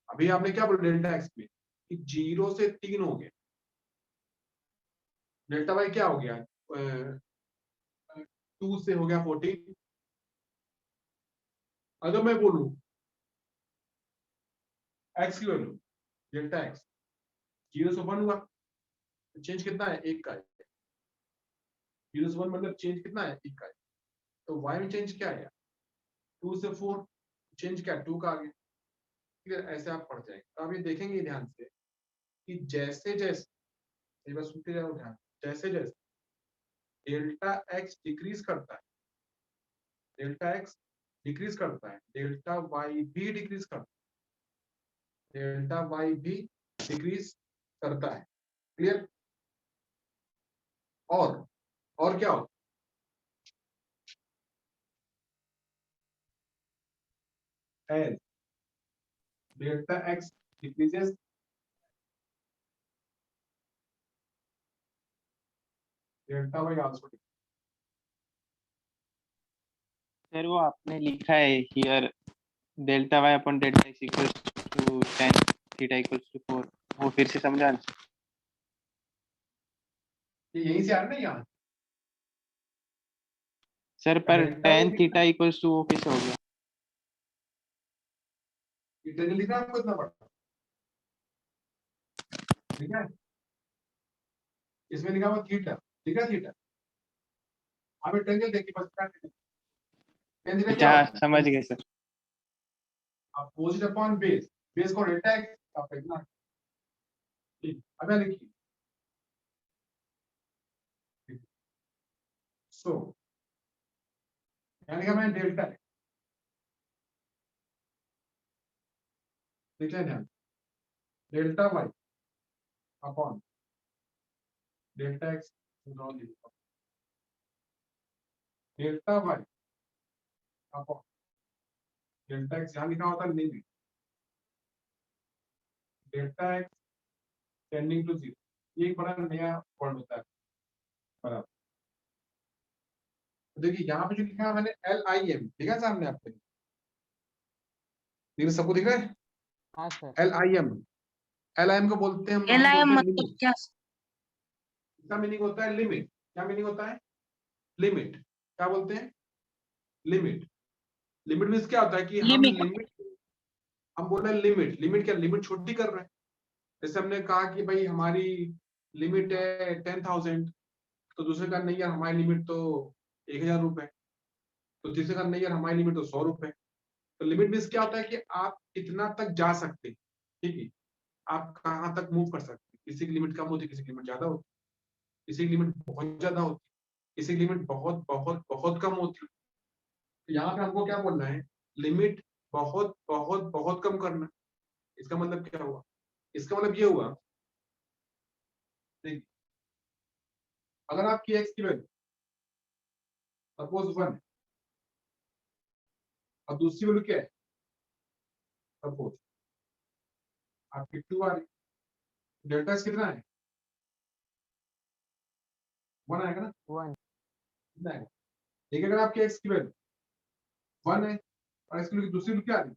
अभी आपने क्या बोला डेल्टा एक्स में कि 0 से 3 हो गया, डेल्टा वाई क्या हो गया? 2 से हो गया 14। अगर मैं बोलूं एक्स की वैल्यू, डेल्टा एक्स 0 से 1 हुआ, तो चेंज कितना है? 1 का है। 0 से 1 मतलब चेंज कितना है? 1 का है। तो वाई में चेंज क्या आया? 2 से 4, चेंज क्या? 2 का आ गया। फिर ऐसे आप पढ़ जाएंगे। तो आप ये देखेंगे ध्यान से कि जैसे जैसे, ये बस सुनते जाओ ध्यान, जैसे जैसे डेल्टा एक्स डिक्रीज करता है, डेल्टा एक्स डिक्रीज करता है, डेल्टा वाई भी डिक्रीज करता है, डेल्टा वाई भी डिक्रीज करता है। क्लियर? और क्या होता है? As delta x decreases, delta y also. Sir वो आपने लिखा है here delta Y upon delta x equals to tan theta equals to 4, वो फिर से समझाना। ये यहीं से आ रहा है ना यहाँ? सर पर delta tan y theta equals to वो कैसे हो गया? इतना लिखा आपको इतना पढ़ना, ठीक है? इसमें लिखा हुआ थीटा, ठीक है? थीटा आप ट्रायंगल देखिए बस, टेन थीटा क्या अच्छा होता है? समझ गए sir. Opposite upon base, base को डेल्टा एक्स आप इतना, ठीक। अब यहाँ लिखिए, सो यहाँ लिखा मैंने डेल्टा एक्स, लिख लें ध्यान, delta Y upon delta x, delta Y upon delta x, यहाँ लिखा होता है limit delta x tending to 0। ये एक बड़ा नया वर्ड होता है, बराबर। तो देखिए यहाँ पे जो लिखा है मैंने LIM, ठीक है सामने आपके, देखिए सबको दिख रहा है? हाँ सर। LIM को बोलते हैं हम LIM बोलते हैं मतलब लिमिट। क्या? इसका मीनिंग होता है लिमिट। क्या मीनिंग होता है? लिमिट। क्या बोलते हैं? लिमिट। लिमिट मीन्स क्या होता है कि हम लिमिट। लिमिट, हम बोल रहे हैं लिमिट, लिमिट क्या? लिमिट छोटी कर रहे हैं। जैसे हमने कहा कि भाई हमारी लिमिट है 10,000, तो दूसरे का नहीं यार हमारी लिमिट तो 1,000 रुपए, तो तीसरे का नहीं यार हमारी लिमिट तो 100 रुपए। तो लिमिट मीन्स क्या होता है कि आप कितना तक जा सकते हैं, ठीक है? आप कहाँ तक मूव कर सकते हैं। किसी की लिमिट कम होती है, किसी की लिमिट ज्यादा होती है, किसी की लिमिट बहुत ज्यादा होती है, किसी की लिमिट बहुत बहुत बहुत कम होती है। तो यहाँ पे हमको क्या बोलना है? लिमिट बहुत बहुत बहुत कम करना। इसका मतलब क्या हुआ? इसका मतलब ये हुआ, देखिए अगर आपकी एक्स की वैल्यू सपोज 1 है और दूसरी वैल्यू क्या है, सपोज आपकी 2 आ रही, डेल्टा एक्स कितना है? 1 आएगा ना, 1 कितना आएगा? देखिए अगर आपकी एक्स की वैल्यू 1 है और एक्स की वैल्यू दूसरी वैल्यू क्या आ रही है,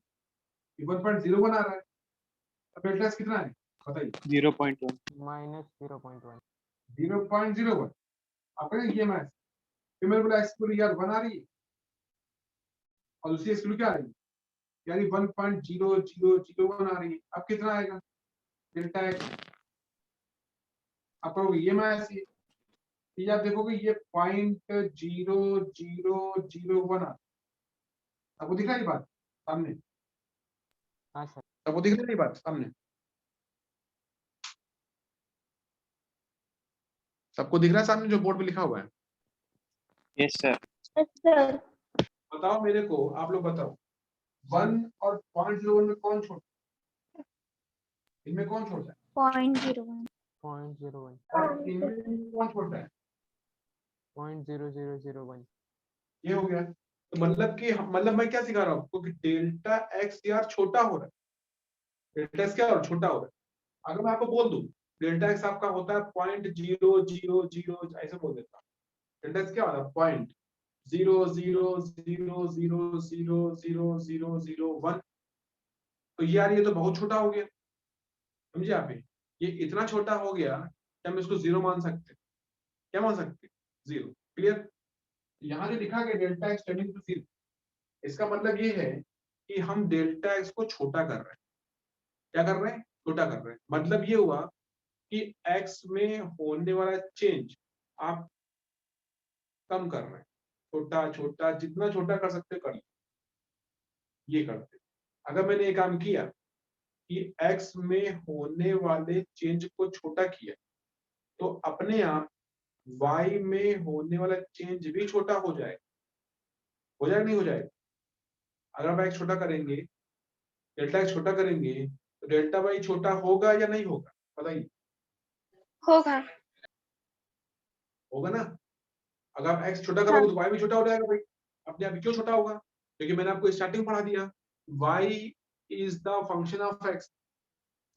1.01 आ रहा है, अब डेल्टा एक्स कितना है बताइए? 0.1 -0.1 0.01। आप करेंगे ये मैथ, फिर मेरे बोला एक्स की वैल्यू यार 1 आ रही है और दूसरी एक्स की वैल्यू क्या आ रही है यार 1.0001 आ रही है, अब कितना आएगा डेल्टा एक्स? आप करोगे ये मैथ, ये आप देखोगे ये 0.0001 आ, आपको दिख रहा है ये बात सामने? हाँ सर आपको दिख रही है ये बात सामने? सबको दिख रहा है सामने जो बोर्ड पे लिखा हुआ है? यस सर सर बताओ मेरे को, आप लोग बताओ 1 और 0.01 में कौन छोटा, इनमें कौन छोटा है 0.01 0.01 और इनमें कौन छोटा है? 0.0001 ये हो गया। तो मतलब कि मतलब मैं क्या सिखा रहा हूँ आपको कि डेल्टा एक्स यार छोटा हो रहा है, डेल्टा एक्स क्या हो रहा है, छोटा हो रहा है। अगर मैं आपको बोल दूं डेल्टा एक्स आपका होता है 0.000 ऐसे बोल देता, डेल्टा एक्स क्या होता है 0.000000001, तो यार ये तो बहुत छोटा हो गया, समझे आप? ये इतना छोटा हो गया कि हम इसको जीरो मान सकते हैं। क्या मान सकते हैं? जीरो। क्लियर? यहाँ जो लिखा गया delta x tending to zero, इसका मतलब ये है कि हम डेल्टा एक्स को छोटा कर रहे हैं। क्या कर रहे हैं? छोटा कर रहे हैं। मतलब ये हुआ कि एक्स में होने वाला चेंज आप कम कर रहे हैं, छोटा छोटा जितना छोटा कर सकते हो कर लो, ये करते। अगर मैंने ये काम किया कि एक्स में होने वाले चेंज को छोटा किया तो अपने आप y में होने वाला चेंज भी छोटा हो जाएगा। हो जाएगा नहीं हो जाएगा? अगर आप x छोटा करेंगे, डेल्टा x छोटा करेंगे तो डेल्टा y छोटा होगा या नहीं होगा बताइए? होगा। होगा ना। अगर आप x छोटा करोगे तो y भी छोटा हो जाएगा भाई, अपने आप ही। क्यों छोटा होगा? क्योंकि मैंने आपको स्टार्टिंग पढ़ा दिया y is the function of x,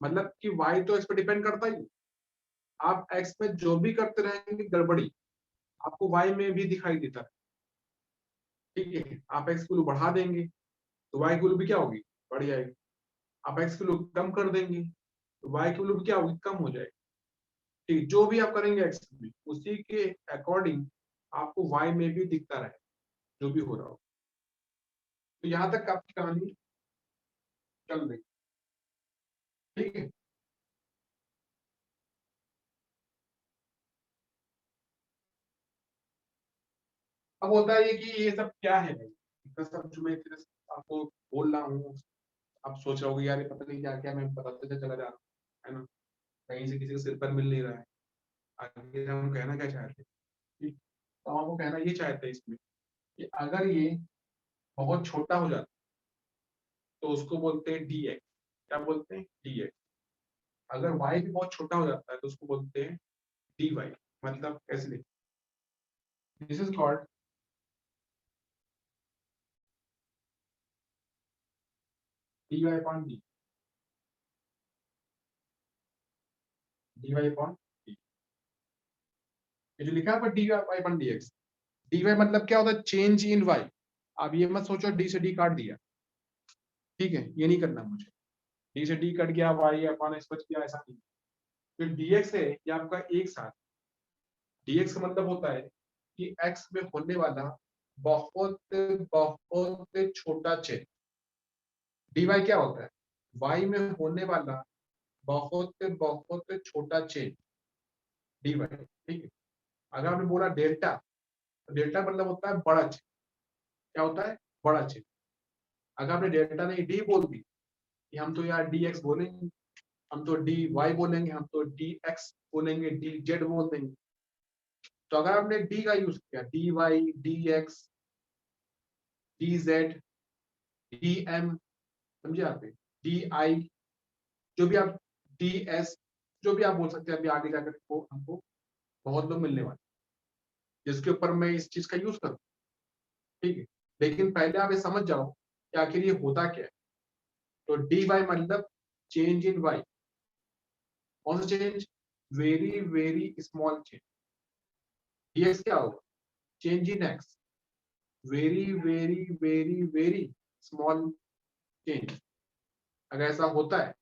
मतलब कि y तो x पे डिपेंड करता ही। आप x में जो भी करते रहेंगे गड़बड़ी आपको y में भी दिखाई देता है। ठीक है, आप x को बढ़ा देंगे तो y की वैल्यू भी क्या होगी, बढ़ जाएगी। आप x की वैल्यू कम कर देंगे तो y की वैल्यू भी क्या होगी, कम हो जाएगी। ठीक, जो भी आप करेंगे x में उसी के अकॉर्डिंग आपको y में भी दिखता रहे जो भी हो रहा हो। तो यहाँ तक आपकी कहानी चल रही, ठीक है। अब होता है कि ये सब क्या है भाई, इतना सब जो मैं इतने आपको बोल रहा हूँ, आप सोच रहे हो यार ये पता नहीं क्या क्या मैं बताते चला जा रहा हूँ, है ना, कहीं से किसी का सिर पर मिल नहीं रहा है। आगे हम कहना क्या चाहते हैं, ठीक? तो हम आपको कहना ये चाहते हैं इसमें कि अगर ये बहुत छोटा हो जाता तो उसको बोलते हैं dx। क्या बोलते हैं? dx। अगर y भी बहुत छोटा हो जाता है तो उसको बोलते हैं dy। मतलब कैसे लिखते, this is called dy upon d, dy upon d। ये जो लिखा है पर dy upon dx, dy मतलब क्या होता है, चेंज इन y। आप ये मत सोचो d से d काट दिया, ठीक है, ये नहीं करना मुझे, d से d कट गया y अपॉन x बच गया, ऐसा नहीं। फिर dx है ये आपका एक साथ, dx का मतलब होता है कि x में होने वाला बहुत बहुत छोटा चेंज। dy क्या होता है, y में होने वाला बहुत बहुत छोटा चेंज, dy। ठीक है। अगर आपने बोला डेल्टा, तो डेल्टा मतलब होता है बड़ा चेंज। क्या होता है? बड़ा चेंज। अगर आपने डेल्टा नहीं डी बोल दी कि हम तो यार dx बोलेंगे, हम तो dy बोलेंगे, हम तो dx बोलेंगे, dz बोल देंगे। तो अगर आपने d का यूज किया dy, dx, dz, dm, समझे आप, di, जो भी आप DS जो भी आप बोल सकते हैं, अभी आगे जाकर हमको बहुत लोग मिलने वाले जिसके ऊपर मैं इस चीज का यूज करूँ, ठीक है। लेकिन पहले आप ये समझ जाओ कि आखिर ये होता क्या है। तो dy मतलब चेंज इन y। कौन सा change? Very very small change. dx क्या होगा? Change in x। Very very very very small change. अगर ऐसा होता है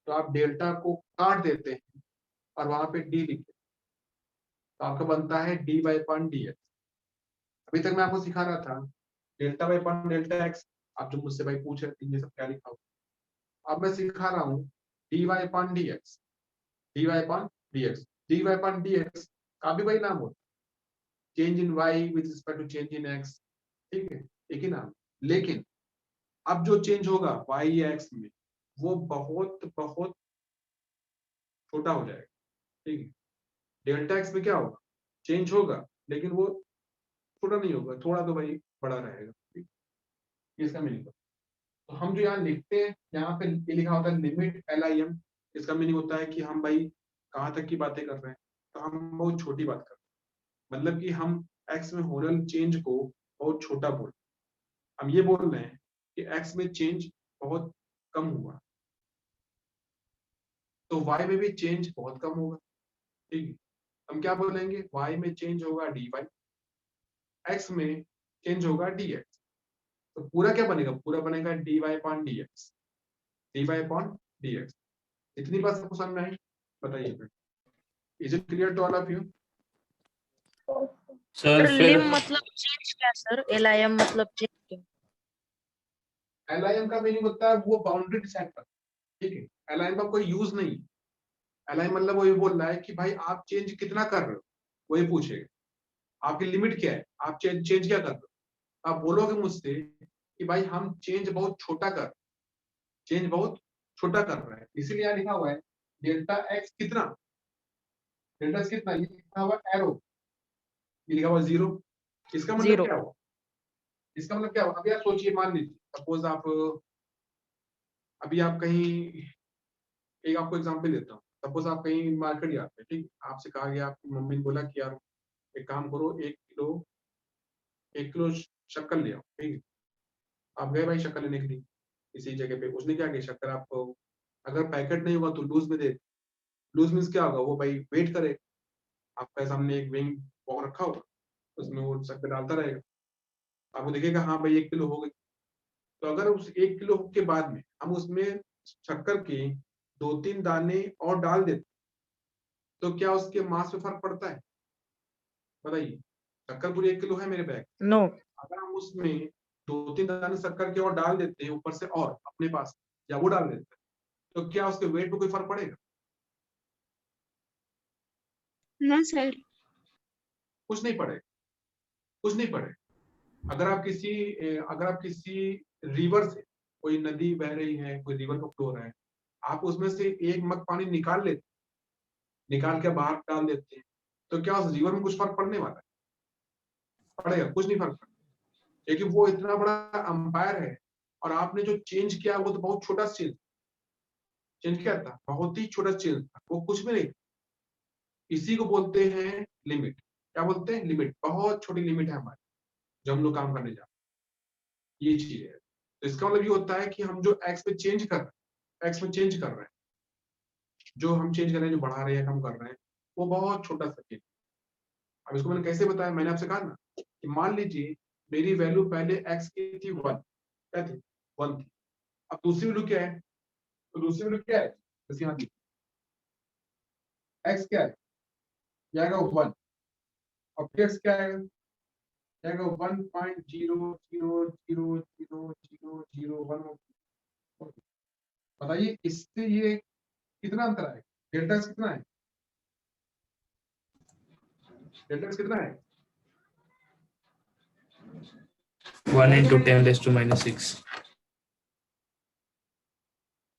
तो आप डेल्टा को काट देते हैं और वहां पे डी लिखते हैं, तो आपका बनता है dy अपॉन dx। अभी तक मैं आपको सिखा रहा था delta y upon delta x। आप जो मुझसे भाई पूछ रहे थे ये सब क्या लिखा हो, अब मैं सिखा रहा हूँ dy upon dx। dy upon dx, dy upon dx का भी वही नाम होता है, change in y with respect to change in x, ठीक है, एक ही नाम। लेकिन अब जो चेंज होगा y या x में वो बहुत बहुत छोटा हो जाएगा, ठीक है। डेल्टा x में क्या होगा? चेंज होगा लेकिन वो छोटा नहीं होगा, थोड़ा तो भाई बड़ा रहेगा, ठीक है? इसका मीनिंग। तो हम जो यहाँ लिखते हैं, यहाँ पे ये लिखा होता है लिमिट LIM। इसका मीनिंग होता है कि हम भाई कहाँ तक की बातें कर रहे हैं, तो हम बहुत छोटी बात कर रहे हैं, मतलब कि हम x में होने वाले चेंज को बहुत छोटा बोल, हम ये बोल रहे हैं कि x में चेंज बहुत कम हुआ, तो y में भी चेंज बहुत कम होगा, ठीक है। हम क्या बोलेंगे? y में चेंज होगा dy, x में चेंज होगा dx। तो पूरा क्या बनेगा? पूरा बनेगा dy upon dx, dy upon dx। इतनी बात सबको समझ में आई? बताइए फिर, is it clear to all of you? Sir फिर लिम मतलब चेंज क्या सर? LIM मतलब चेंज क्या? LIM का मीनिंग होता है वो बाउंड्री डिसाइड कर, ठीक है। LIM का कोई यूज नहीं। LIM मतलब वो ये बोल रहा है कि भाई आप चेंज कितना कर रहे हो, वो ये पूछेगा आपकी लिमिट क्या है, आप चेंज क्या कर रहे हो। आप बोलोगे मुझसे कि भाई हम चेंज बहुत छोटा कर, चेंज बहुत छोटा कर रहे हैं, इसीलिए यहाँ लिखा हुआ है डेल्टा एक्स कितना, डेल्टा एक्स कितना, ये लिखा हुआ एरो, ये लिखा हुआ 0। इसका मतलब 0 क्या हुआ? इसका मतलब क्या हुआ? अभी आप सोचिए, मान लीजिए सपोज आप अभी आप कहीं, एक आपको एग्जांपल देता हूँ, सपोज आप कहीं मार्केट जाते हैं, ठीक, आपसे कहा गया, आपकी मम्मी ने बोला कि यार एक काम करो, 1 किलो शक्कर ले आओ, ठीक है। आप गए भाई शक्कर लेने के लिए इसी जगह पे, उसने क्या किया, शक्कर आपको अगर पैकेट नहीं होगा तो लूज में दे। लूज मीन्स क्या होगा? वो भाई वेट करे, आपके सामने एक विंग बॉक्स रखा होगा, उसमें वो शक्कर डालता रहेगा, आपको देखेगा हाँ भाई 1 किलो हो गई। तो अगर उस 1 किलो के बाद में हम उसमें शक्कर के 2-3 दाने और डाल देते, तो क्या उसके मास पे फर्क पड़ता है? बताइए, शक्कर पूरी 1 किलो है मेरे बैग, नो। अगर हम उसमें 2-3 दाने शक्कर के और डाल देते हैं ऊपर से और अपने पास, या वो डाल देते हैं, तो क्या उसके वेट पे कोई फर्क पड़ेगा? No sir. कुछ नहीं पड़ेगा, कुछ नहीं पड़ेगा। अगर आप किसी रिवर से, कोई नदी बह रही है, कोई रिवर का फ्लो हो रहा है, आप उसमें से एक मग पानी निकाल लेते, निकाल के बाहर डाल देते हैं, तो क्या उस रिवर में कुछ फर्क पड़ने वाला है? पड़ेगा? कुछ नहीं फर्क पड़ेगा, क्योंकि वो इतना बड़ा अंपायर है और आपने जो चेंज किया वो तो बहुत छोटा चेंज, चेंज क्या था, बहुत ही छोटा चेंज था, वो कुछ भी नहीं। इसी को बोलते हैं लिमिट। क्या बोलते हैं? लिमिट। बहुत छोटी लिमिट है हमारी जो हम लोग काम करने जा रहे हैं, ये चीज है। तो इसका मतलब ये होता है कि हम जो एक्स में चेंज कर रहे हैं, एक्स में चेंज कर रहे हैं, जो हम चेंज कर रहे हैं, जो बढ़ा रहे हैं, कम कर रहे हैं, वो बहुत छोटा सा चेंज। अब इसको मैंने कैसे बताया? मैंने आपसे कहा ना कि मान लीजिए मेरी वैल्यू पहले एक्स की थी 1, क्या थी? 1 थी। अब दूसरी वैल्यू क्या है? तो दूसरी वैल्यू क्या है? बस यहाँ थी, एक्स क्या है? जाएगा 1, और फिर एक्स क्या आएगा? जाएगा 1.00000001। बताइए इससे ये कितना अंतर है? डेल्टा एक्स कितना है? डेल्टा एक्स कितना है? 1 into 10⁻⁻6.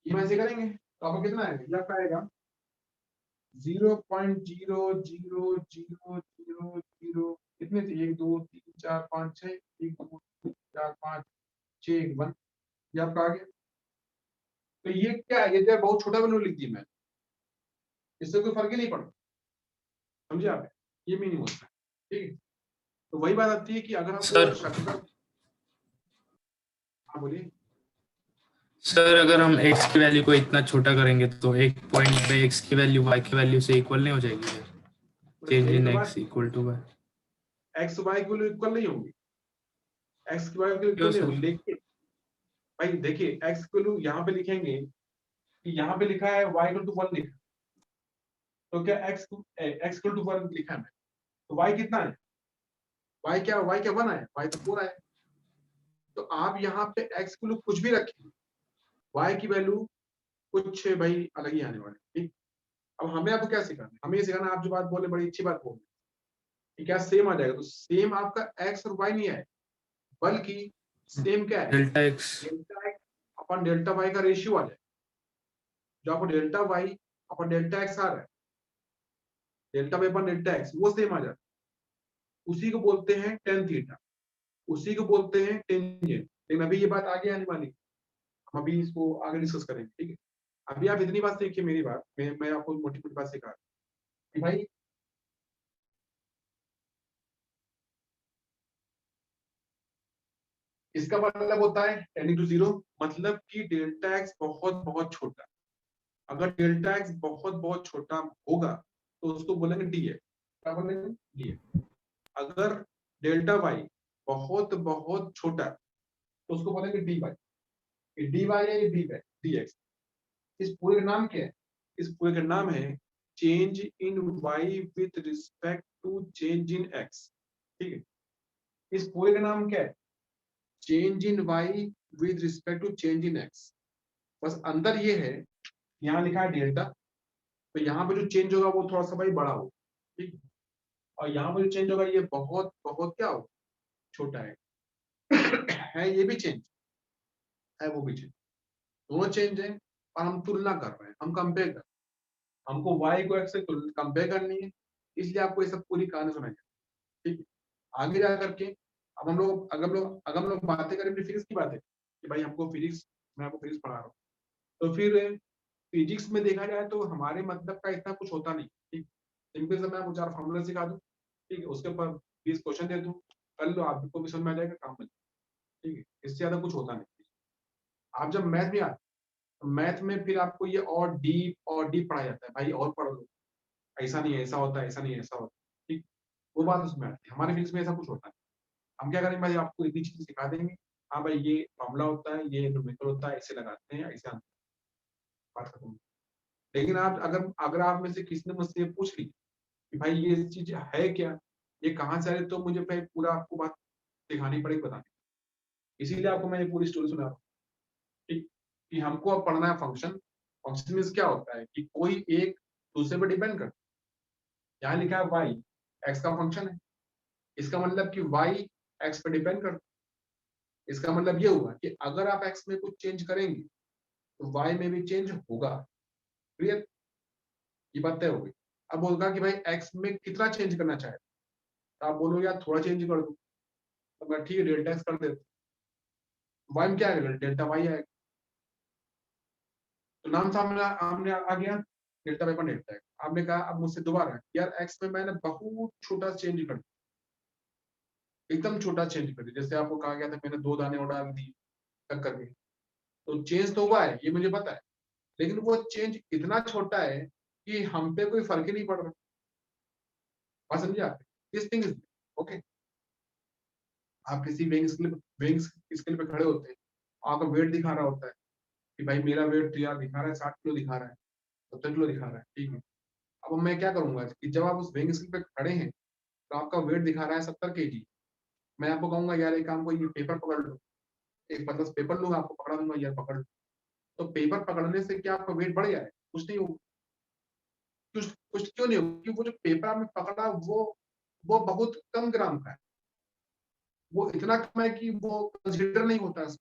ये मैं ऐसे करेंगे तो आपको कितना आएगा? ये आपका आएगा 0.000000 कितने थे? 1 2 3 4 5 6, 1 2 3 4 5 6 1, ये आपका आ गया। तो ये क्या है, ये तो बहुत छोटा वैल्यू लिख दी मैं, इससे कोई फर्क ही नहीं पड़ता, समझे आप, ये मीनिंग होता है, ठीक है। तो वही बात आती है कि अगर हमको सर। शब्द, हाँ बोलिए। सर अगर हम x की वैल्यू को इतना छोटा करेंगे तो एक पॉइंट पे x की वैल्यू y की वैल्यू से इक्वल नहीं हो जाएगी सर? चेंज यही इन तो x बात, equal to y। X y की वैल्यू इक्वल नहीं होगी, एक्स की वाई की क्यों इक्वल नहीं सर? होगी, लेकिन भाई देखिए एक्स की वैल्यू यहाँ पे लिखेंगे कि यहाँ पे लिखा है y इक्वल टू 1 लिखा, तो क्या x इक्वल टू 1 लिखा है, तो y कितना है, y क्या 1 है, y तो 4 है। तो आप यहाँ पे x की वैल्यू कुछ भी रखिए, y की वैल्यू कुछ भाई अलग ही आने वाली, ठीक। अब हमें आपको क्या सिखाना है, हमें ये सिखाना, आप जो बात बोले बड़ी अच्छी बात बोले कि क्या सेम आ जाएगा, तो सेम आपका x और y नहीं है, बल्कि सेम क्या है, डेल्टा x। डेल्टा x अपन डेल्टा y का रेशियो आ जाए, जो आपको डेल्टा y अपन डेल्टा x आ रहा है, डेल्टा y अपन डेल्टा x वो सेम आ जाता है, उसी को बोलते हैं टेन थीटा, उसी को बोलते हैं टेंजेंट। लेकिन अभी ये बात आगे आने वाली, हम अभी इसको आगे डिस्कस करेंगे, ठीक है। अभी आप इतनी बात सीखिए मेरी बात, मैं आपको मोटी मोटी बात सिखा रहा हूं कि भाई इसका मतलब होता है टेंडिंग टू जीरो, मतलब कि डेल्टा एक्स बहुत बहुत छोटा, अगर डेल्टा एक्स बहुत बहुत छोटा होगा तो उसको बोलेंगे डी एक्स, क्या बोलेंगे, डी एक्स। अगर डेल्टा वाई बहुत बहुत छोटा तो उसको बोलेंगे डी वाई, ये डी वाई है, ये डी एक्स। इस पूरे का नाम क्या है, इस पूरे का नाम है change in y with respect to change in x, ठीक है। इस पूरे का नाम क्या है, change in y with respect to change in x. बस अंदर ये है, यहाँ लिखा है डेल्टा, तो यहाँ पे जो चेंज होगा वो थोड़ा सा भाई बड़ा हो, ठीक। और यहाँ पे जो चेंज होगा ये बहुत बहुत क्या हो, छोटा है है ये भी चेंज है, वो भी चेंज, दोनों चेंज है। और हम तुलना कर रहे हैं, हम कंपेयर कर रहे हैं, हमको y को x से कंपेयर करनी है, इसलिए आपको ये सब पूरी कहानी सुनाई है, ठीक है। आगे जा करके अब हम लोग अगर हम लोग बातें करें फिजिक्स की बातें कि भाई हमको फिजिक्स, मैं आपको फिजिक्स पढ़ा रहा हूँ, तो फिर फिजिक्स में देखा जाए तो हमारे मतलब का इतना कुछ होता नहीं, ठीक। सिंपल से मैं आपको 4 फॉर्मूला सिखा दूं, ठीक है, उसके ऊपर 20 क्वेश्चन दे दूं, कर लो, आपको भी समझ में आ जाएगा, काम में, ठीक है, इससे ज्यादा कुछ होता नहीं। आप जब मैथ में आते, तो मैथ में फिर आपको ये और डीप पढ़ाया जाता है, भाई और पढ़ लो, ऐसा नहीं है ऐसा होता है, ऐसा नहीं है ऐसा होता है, ठीक। वो बात उसमें आती है, हमारे फिजिक्स में ऐसा कुछ होता है। हम क्या करेंगे भाई, आपको इतनी चीज सिखा देंगे, हाँ भाई ये फॉर्मूला होता है, ये न्यूमेरिकल होता है, ऐसे लगाते हैं, ऐसे बात खत्म। लेकिन आप अगर आप में से किसी ने मुझसे ये पूछ ली कि भाई ये चीज है क्या, ये कहाँ से आ रही है, तो मुझे भाई पूरा आपको बात दिखानी पड़ेगी, बतानी, इसीलिए आपको मैं ये पूरी स्टोरी सुना रहा हूँ, ठीक। कि हमको अब पढ़ना है फंक्शन, फंक्शन मीन्स क्या होता है कि कोई एक दूसरे पर डिपेंड करता है, यहाँ लिखा है वाई एक्स का फंक्शन है, इसका मतलब कि वाई एक्स पे डिपेंड करता है, इसका मतलब ये हुआ कि अगर आप एक्स में कुछ चेंज करेंगे तो वाई में भी चेंज होगा, क्लियर, ये बात तय हो गई। अब बोलगा कि भाई एक्स में कितना चेंज करना चाहे, तो आप बोलो यार थोड़ा चेंज कर दो, तो मैं ठीक है डेल्टा एक्स कर देता, वाई में क्या आएगा, डेल्टा वाई आएगा, तो नाम सामने आ गया, डेल्टा वाई पर डेल्टा एक्स। आपने कहा अब मुझसे दोबारा यार एक्स में मैंने बहुत छोटा चेंज कर दिया, एकदम छोटा चेंज कर दिया, जैसे आपको कहा गया था मैंने 2 दाने और डाल दिए कट करके, तो चेंज तो हुआ है ये मुझे पता है, लेकिन वो चेंज इतना छोटा है कि हम पे कोई फर्क ही नहीं पड़ रहा, बात समझे आप, दिस थिंग इज ओके। आप किसी वेइंग स्केल पे खड़े होते हैं, आपका वेट दिखा रहा होता है कि भाई मेरा वेट तो यार दिखा रहा है 60 किलो दिखा रहा है, 70 किलो दिखा रहा है, ठीक है। अब मैं क्या करूंगा कि जब आप उस वेइंग स्केल पे खड़े हैं तो आपका वेट दिखा रहा है 70 kg, मैं आपको कहूंगा यार एक काम को ये पेपर पकड़ लो, एक पतला पेपर लूंगा, आपको पकड़ा दूंगा यार पकड़ लो, तो पेपर पकड़ने से क्या आपका वेट बढ़ जाए, कुछ नहीं होगा, कुछ क्यों नहीं होगा, क्योंकि वो जो पेपर आपने पकड़ा वो बहुत कम ग्राम का है, वो इतना कम है कि वो कंसिडर नहीं होता है।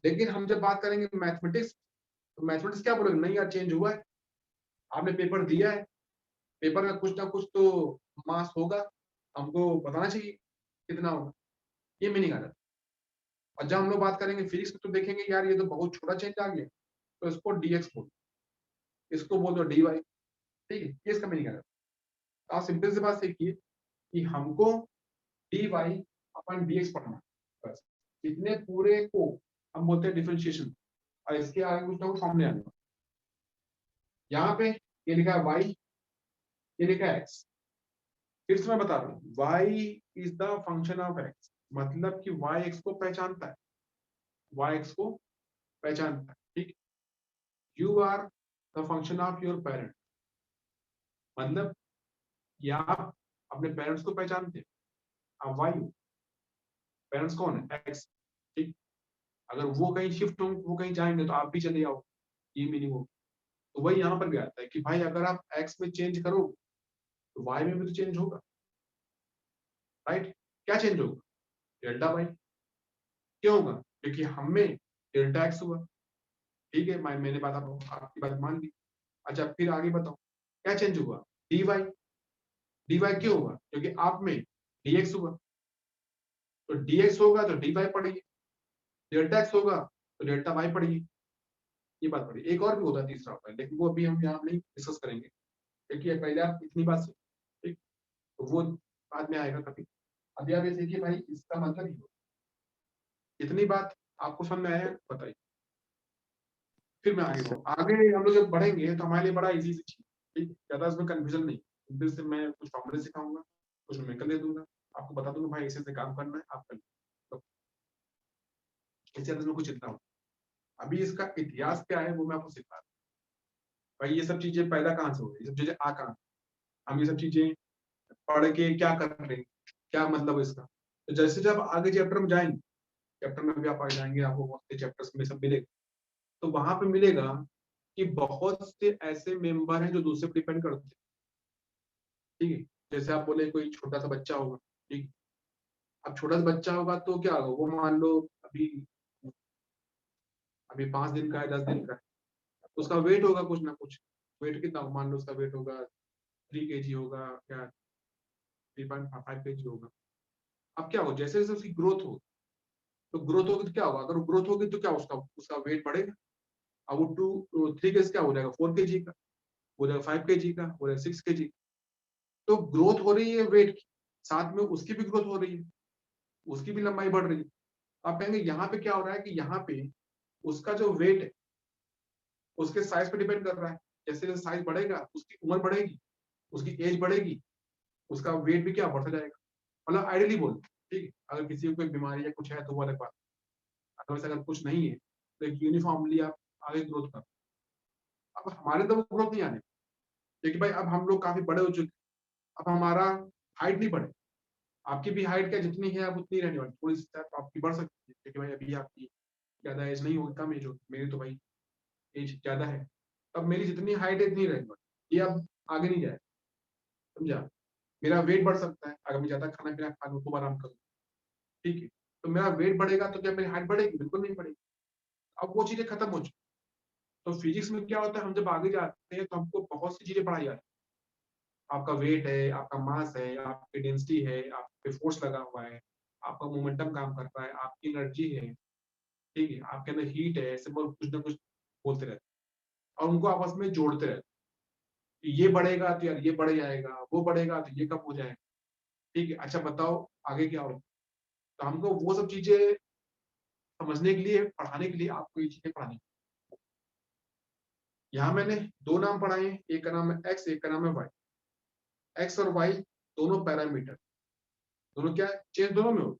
लेकिन हम जब बात करेंगे मैथमेटिक्स, तो मैथमेटिक्स क्या बोलेंगे, नहीं यार चेंज हुआ है, आपने पेपर दिया है, पेपर में कुछ ना कुछ तो मास होगा, हमको बताना चाहिए कितना होगा, ये मीनिंग आ जाता है। और जब हम लोग बात करेंगे फिजिक्स में तो देखेंगे यार ये तो बहुत छोटा चेंज आ गया, तो इसको dx बोल, इसको बोल दो dy, ठीक है, ये इसका मीनिंग है। तो आप सिंपल सी बात सीखिए कि हमको dy अपन dx पढ़ना है, बस इतने पूरे को हम बोलते हैं डिफरेंशिएशन, और इसके आगे कुछ ना कुछ सामने आने वाला। यहाँ पे ये लिखा है y, ये लिखा है x। फिर से मैं बता रहा हूँ, y is the function of x, मतलब कि y x को पहचानता है, y x को पहचानता है, ठीक। You are the function of your parent, मतलब या आप अपने पेरेंट्स को पहचानते हैं, आप y हो, पेरेंट्स कौन है, x, ठीक। अगर वो कहीं शिफ्ट हों, वो कहीं जाएंगे तो आप भी चले जाओ, ये मीनिंग हो। तो वही यहाँ पर भी आता है कि भाई अगर आप x में चेंज करो तो y में भी तो चेंज होगा, राइट। क्या चेंज होगा, डेल्टा y। क्यों होगा, क्योंकि हमें डेल्टा x हुआ, ठीक है, मैंने बात आपकी बात मान ली। अच्छा फिर आगे बताओ क्या चेंज हुआ, dy, dy क्यों होगा, क्योंकि आप में dx हुआ, तो dx होगा तो dy पढ़िए, डेल्टा x होगा तो डेल्टा y पढ़िए, ये बात पढ़िए। एक और भी होता है तीसरा होता है, लेकिन वो अभी हम यहाँ नहीं डिस्कस करेंगे, क्योंकि पहले आप इतनी बात से, ठीक, तो वो बाद में आएगा कभी। अभी आप ये देखिए भाई, इसका मतलब ही इतनी बात आपको समझ में आया, बताइए। फिर मैं आगे बढ़ूं, आगे हम लोग जब बढ़ेंगे तो हमारे लिए बड़ा इजी सी चीज, ठीक, ज्यादा इसमें कंफ्यूजन नहीं। फिर से मैं कुछ फॉर्मूले सिखाऊंगा, कुछ न्यूमेरिकल दे दूंगा, आपको बता दूंगा भाई ऐसे काम करना है, आप कर लो, इससे में कुछ इतना हो। अभी इसका इतिहास क्या है वो मैं आपको सिखा रहा हूं। भाई ये सब चीजें पैदा कहाँ से हो रही, ये सब चीजें आ कहाँ, हम ये सब चीजें पढ़ के क्या कर रहे हैं, क्या मतलब इसका। तो जैसे जब आगे चैप्टर में जाएंगे, चैप्टर में भी आप आगे जाएंगे, आपको बहुत से चैप्टर्स में सब मिलेगा, तो वहां पे मिलेगा कि बहुत से ऐसे मेंबर हैं जो दूसरे पर डिपेंड करते हैं, ठीक है। जैसे आप बोले कोई छोटा सा बच्चा होगा, ठीक, अब छोटा सा बच्चा होगा तो क्या होगा, वो मान लो अभी अभी 5 दिन का है, 10 दिन का है, तो उसका वेट होगा कुछ ना कुछ, वेट कितना होगा, मान लो उसका वेट होगा 3 kg होगा, क्या 3.5 kg होगा। अब क्या हो, जैसे जैसे उसकी ग्रोथ हो, तो ग्रोथ होगी तो क्या होगा, अगर ग्रोथ होगी तो क्या उसका उसका वेट बढ़ेगा। अब वो 3 kg क्या हो जाएगा, 4 kg का हो जाएगा, 5 kg का हो जाएगा, 6 kg। तो ग्रोथ हो रही है वेट की, साथ में उसकी भी ग्रोथ हो रही है, उसकी भी लंबाई बढ़ रही है। आप कहेंगे यहाँ पे क्या हो रहा है कि यहाँ पे उसका जो वेट है उसके साइज पे डिपेंड कर रहा है, जैसे जैसे साइज बढ़ेगा उसकी उम्र बढ़ेगी, उसकी एज बढ़ेगी, उसका वेट भी क्या बढ़ता जाएगा। मतलब आइडियली बोल, ठीक है, अगर किसी को कोई बीमारी या कुछ है तो वो अलग बात, अगर कुछ नहीं है तो एक यूनिफॉर्मली आप आगे ग्रोथ कर। अब हमारे तो वो ग्रोथ नहीं आने, क्योंकि भाई अब हम लोग काफी बड़े हो चुके, अब हमारा हाइट नहीं बढ़े। आपकी भी हाइट क्या जितनी है अब उतनी रहने वाली, थोड़ी सी तो आपकी बढ़ सकती है, क्योंकि भाई अभी आपकी ज्यादा एज नहीं होगी, कम एज होगी, मेरी तो भाई एज ज्यादा है, अब मेरी जितनी हाइट है इतनी रहने वाली, ये अब आगे नहीं जाए, समझा। मेरा वेट बढ़ सकता है अगर मैं ज्यादा खाना पीना खा लूँ, खूब आराम करूँ, ठीक है, तो मेरा वेट बढ़ेगा तो क्या मेरी हाइट बढ़ेगी, बिल्कुल नहीं बढ़ेगी। अब वो चीजें खत्म हो चुकी। तो फिजिक्स में क्या होता है, हम जब आगे जाते हैं तो हमको बहुत सी चीजें पढ़ाई जाती है, आपका वेट है, आपका मास है, आपकी डेंसिटी है, आप पे फोर्स लगा हुआ है, आपका मोमेंटम काम कर रहा है, आपकी एनर्जी है, ठीक है, आपके अंदर हीट है, ऐसे कुछ ना कुछ बोलते रहते हैं, और उनको आपस में जोड़ते रहते हैं। ये बढ़ेगा तो यार ये बढ़ जाएगा, वो बढ़ेगा तो ये कम हो जाएगा, ठीक है। अच्छा बताओ आगे क्या होगा, तो हमको वो सब चीजें समझने के लिए, पढ़ाने के लिए आपको ये चीजें पढ़ानी। यहाँ मैंने 2 नाम पढ़ाए हैं, एक का नाम है एक्स, एक का नाम है वाई। एक्स और वाई दोनों पैरामीटर, दोनों क्या चेंज दोनों में हो,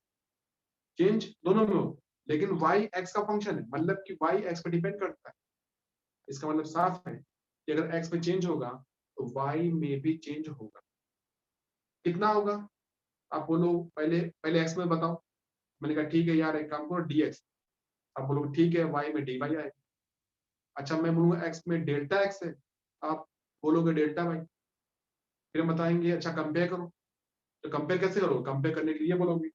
चेंज दोनों में हो, लेकिन वाई एक्स का फंक्शन है, मतलब कि वाई एक्स पर डिपेंड करता है। इसका मतलब साफ है कि अगर एक्स में चेंज होगा तो वाई में भी चेंज होगा। कितना होगा, आप बोलो पहले पहले एक्स में बताओ, मैंने कहा ठीक है यार एक काम करो dx, आप बोलोगे ठीक है वाई में dy आएगा। अच्छा मैं बोलूंगा एक्स में डेल्टा एक्स है, आप बोलोगे डेल्टा वाई। फिर हम बताएंगे अच्छा कंपेयर करो, तो कंपेयर कैसे करो, कंपेयर करने के लिए बोलोगे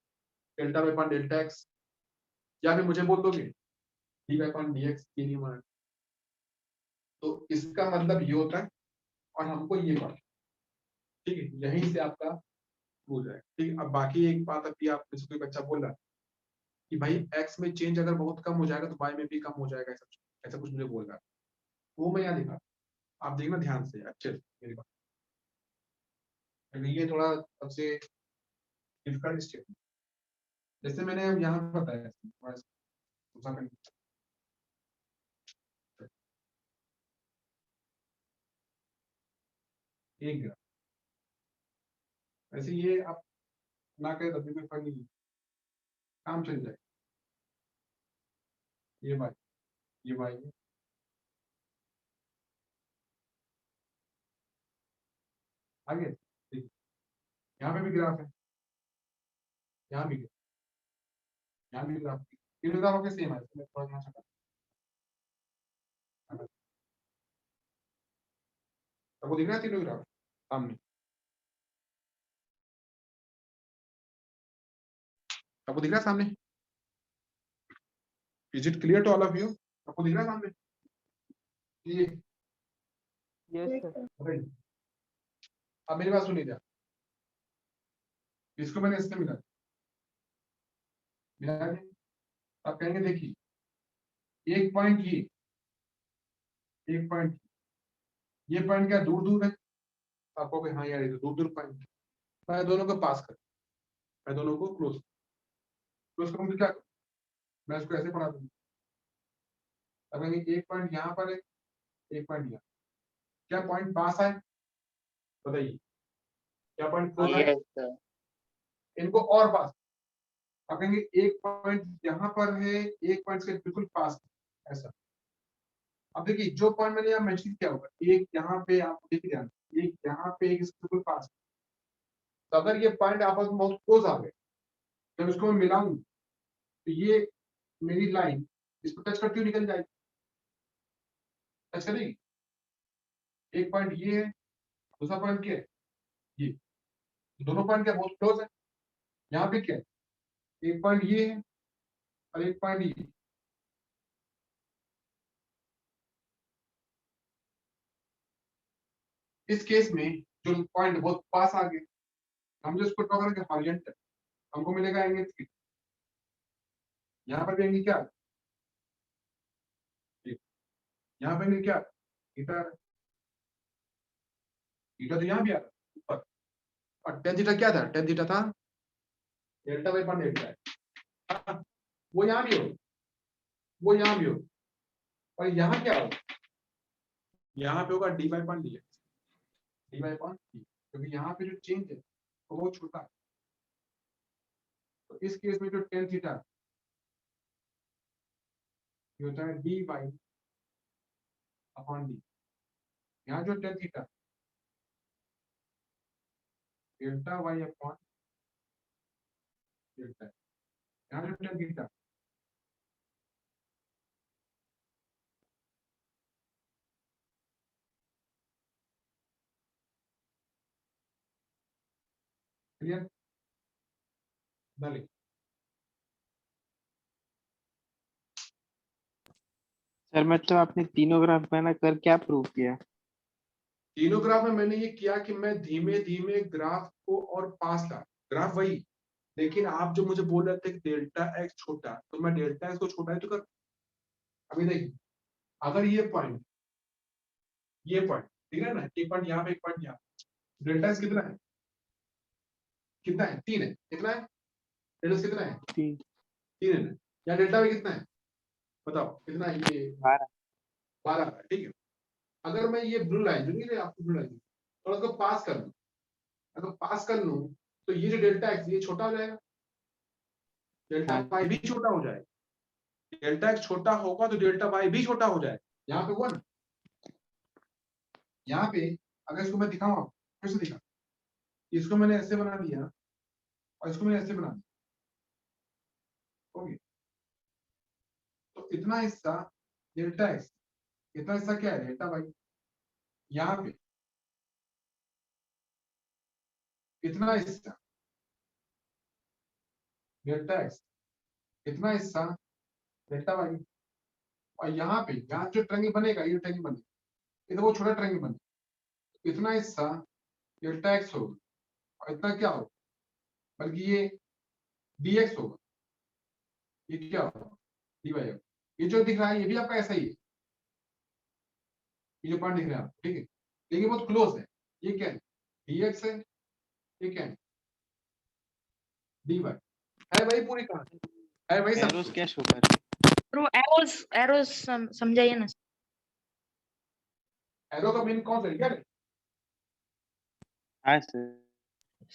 डेल्टा वाई पान डेल्टा एक्स, या फिर मुझे बोल दोगे डी वाई पान डी एक्स, ये नहीं माना। तो इसका मतलब ये होता है, और हमको ये पढ़ना, ठीक है, यहीं से आपका हो जाएगा, ठीक है। अब बाकी एक बात, अभी आप जैसे कोई बच्चा बोल रहा है कि भाई एक्स में चेंज अगर बहुत कम हो जाएगा तो वाई में भी कम हो जाएगा, ऐसा ऐसा कुछ मुझे बोल रहा है, वो मैं यहाँ दिखा, आप देखना ध्यान से अच्छे से मेरी बात, ये थोड़ा सबसे डिफिकल्ट स्टेटमेंट, जैसे मैंने यहाँ बताया थोड़ा सा करके। एक ग्राफ, वैसे ये आप ना करें तब भी कोई फर्क नहीं, काम चल जाए। ये बात, ये बात है। आगे देखिए, यहाँ पे भी ग्राफ है, यहाँ भी ग्राफ, तीनों ग्राफ आपके सेम है, मैं थोड़ा यहाँ से आपको दिख रहा है तीनों ग्राफ सामने, आपको दिख रहा है सामने? Is it clear to all of you? आपको दिख रहा है सामने ये? Yes sir. राइट, अब मेरी बात सुनिए, इसको मैंने इससे मिला के, आप कहेंगे देखिए एक पॉइंट एक पॉइंट, ये पॉइंट क्या दूर दूर है? आपको कि हाँ यार ये तो दूर दूर पॉइंट, मैं दोनों को पास कर, मैं दोनों को क्लोज करूँ तो क्या करूँ? मैं इसको ऐसे पढ़ा दूंगा, अब एक पॉइंट यहाँ पर है, एक पॉइंट यहाँ, क्या पॉइंट पास है? बताइए, क्या पॉइंट क्लोज है? यस सर, इनको और पास, आप कहेंगे एक पॉइंट यहाँ पर है, एक पॉइंट के बिल्कुल पास है, ऐसा। अब देखिए जो पॉइंट मैंने यहाँ मेंशन किया होगा, एक यहाँ पे आप देख ध्यान, एक यहाँ पे, एक इसके बिल्कुल पास, तो अगर ये पॉइंट आपस में बहुत क्लोज आ गए, जब इसको मैं मिलाऊं तो ये मेरी लाइन इसको टच करती हुई निकल जाएगी, टच करेगी। एक पॉइंट ये है, दूसरा पॉइंट क्या है? ये, दोनों पॉइंट क्या बहुत क्लोज है? यहाँ पे क्या है? एक पॉइंट ये है और एक पॉइंट ये। इस केस में जो पॉइंट बहुत पास आ गए, हम जो इसको ड्रॉ करेंगे हॉरिजॉन्टल, हमको मिलेगा एंगल थीटा। यहाँ पर भी एंगल क्या, यहाँ पे एंगल क्या, थीटा। थीटा तो यहाँ भी आ रहा है ऊपर, और टेन थीटा क्या था? टेन थीटा था डेल्टा बाई पान डेल्टा है, वो यहाँ भी हो, वो यहाँ भी हो, और यहाँ क्या हो, यहाँ पे होगा डी बाई पान डी एक्स, डी बाई पान डी, क्योंकि यहाँ पे जो चेंज है वो बहुत छोटा है। तो इस केस में जो टेन थीटा ये होता है डी बाई अपॉन डी, यहाँ जो tan theta delta Y upon delta, यहाँ जो टेन थीटा क्लियर डाले। सर मतलब आपने तीनों ग्राफ बना कर क्या प्रूव किया? तीनों ग्राफ में मैंने ये किया कि मैं धीमे धीमे ग्राफ को और पास ला, ग्राफ वही, लेकिन आप जो मुझे बोल रहे थे कि डेल्टा एक्स छोटा, तो मैं डेल्टा एक्स को छोटा ही तो कर। अभी देखिए, अगर ये पॉइंट ठीक है ना, एक पॉइंट यहाँ पे, एक पॉइंट यहाँ, डेल्टा एक्स कितना है? कितना है? 3 है। कितना है डेल्टा एक्स? कितना है? 3, 3 है ना? या डेल्टा वाई कितना है बताओ, कितना है? ये 12। 12 है, ठीक है। अगर मैं ये ब्लू लाइन, जो नहीं है आपको ब्लू लाइन, थोड़ा सा पास कर लूं, अगर पास कर लूं तो ये जो डेल्टा एक्स ये छोटा हो जाएगा, डेल्टा हाँ। वाई भी छोटा हो जाएगा। डेल्टा एक्स छोटा होगा तो डेल्टा वाई भी छोटा हो जाएगा। यहाँ पे हुआ ना, यहाँ पे अगर इसको मैं दिखाऊं, आपको फिर से दिखा, इसको मैंने ऐसे बना दिया और इसको मैंने ऐसे बना दिया, ओके, तो इतना हिस्सा डेल्टा एक्स, इतना हिस्सा क्या है? Delta y. यहाँ पे इतना हिस्सा डेल्टा एक्स, इतना हिस्सा डेल्टा वाई, और यहाँ पे यहाँ जो ट्रायंगल बनेगा, ये ट्रायंगल बनेगा, ये तो वो छोटा ट्रायंगल बनेगा, इतना हिस्सा डेल्टा एक्स होगा और इतना क्या होगा, बल्कि ये डी एक्स होगा, ये क्या होगा? डी वाई होगा। ये जो दिख रहा है ये भी आपका ऐसा ही है, ये जो पॉइंट दिख रहा है आपको, ठीक है, लेकिन बहुत क्लोज है। ये क्या है, dx है, ये क्या है, dy है भाई, पूरी कहानी है भाई, सब एरोस कुछ। क्या शो कर रहे ब्रो एरोस एरोस समझाइए ना। एरो का मीन कौन सा है, क्या है? हाँ सर।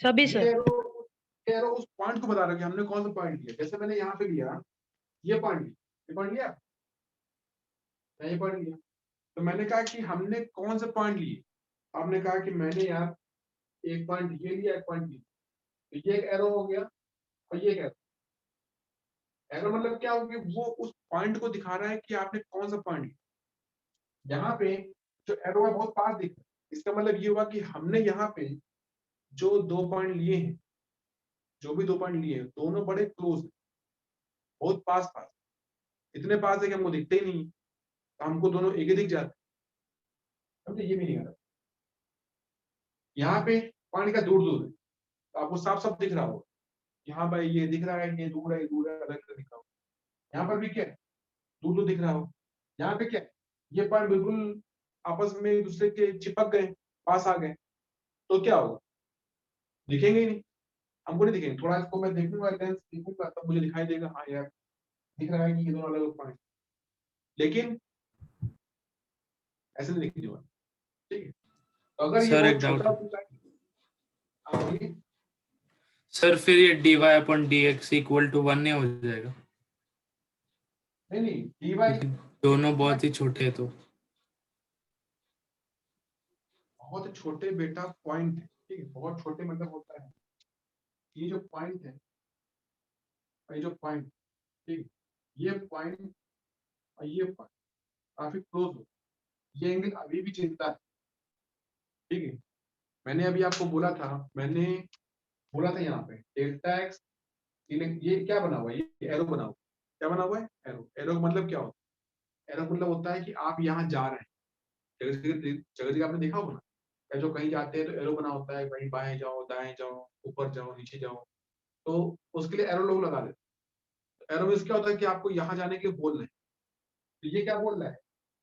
सभी ये सर। एरो उस पॉइंट को बता रहा है कि हमने कौन सा पॉइंट लिया। जैसे मैंने यहाँ पे लिया, ये पॉइंट लिया, ये पॉइंट लिया, ये पॉइंट लिया, तो मैंने कहा कि हमने कौन से पॉइंट लिए। आपने कहा कि मैंने यार एक पॉइंट ये लिया, एक पॉइंट लिया, तो ये एक एरो हो गया और ये एक एरो। एरो मतलब क्या हो गया, वो उस पॉइंट को दिखा रहा है कि आपने कौन सा पॉइंट लिया। यहाँ पे जो एरो है बहुत पास दिख रहा है, इसका मतलब ये हुआ कि हमने यहाँ पे जो 2 पॉइंट लिए हैं, जो भी 2 पॉइंट लिए हैं, दोनों बड़े क्लोज है, बहुत पास पास, इतने पास है कि हमको दिखते ही नहीं, तो हमको दोनों एक ही दिख जाते हैं। समझे, ये मीनिंग है। यहाँ पे पॉइंट का दूर दूर है, तो आपको साफ साफ दिख रहा होगा, यहाँ भाई ये दिख रहा है, ये दूर है, ये दूर है, अलग अलग दिख रहा हो। यहाँ पर भी क्या है, दूर दूर दिख रहा हो। यहाँ पे क्या है, ये पॉइंट बिल्कुल आपस में एक दूसरे के चिपक गए, पास आ गए, तो क्या होगा, दिखेंगे ही नहीं, हमको नहीं दिखेंगे। थोड़ा इसको मैं देखूंगा, लेंस देखूंगा, तब मुझे दिखाई देगा, हाँ यार दिख रहा है कि ये दोनों अलग अलग पॉइंट, लेकिन ऐसे नहीं दिखने वाला, ठीक है। तो अगर ये सर एक बहुत डाउट छोटा है होता है, बोलिए। सर, फिर ये dy/dx इक्वल टू 1 नहीं हो जाएगा, नहीं नहीं, dy क्योंकि दोनों बहुत ही छोटे हैं। तो बहुत छोटे बेटा पॉइंट है, ठीक है, बहुत छोटे मतलब होता है, ये जो पॉइंट है, ये जो पॉइंट, ठीक है, ये पॉइंट और ये पॉइंट काफी क्लोज हो, ये एंगल अभी भी चिंता है, ठीक है। मैंने अभी आपको बोला था, मैंने बोला था यहाँ पे डेल्टा एक्स, ये क्या बना हुआ है, ये एरो बना हुआ है, क्या बना हुआ है, एरो। एरो का मतलब क्या होता है, एरो का मतलब होता है कि आप यहाँ जा रहे हैं, जगह जगह आपने देखा होगा ना, या जो कहीं जाते हैं तो एरो बना होता है, कहीं बाएं जाओ, दाएं जाओ, ऊपर जाओ, नीचे जाओ, तो उसके लिए एरो लोग लगा देते हैं। एरो में क्या होता है कि आपको यहाँ जाने के बोल रहे हैं, तो ये क्या बोल रहा है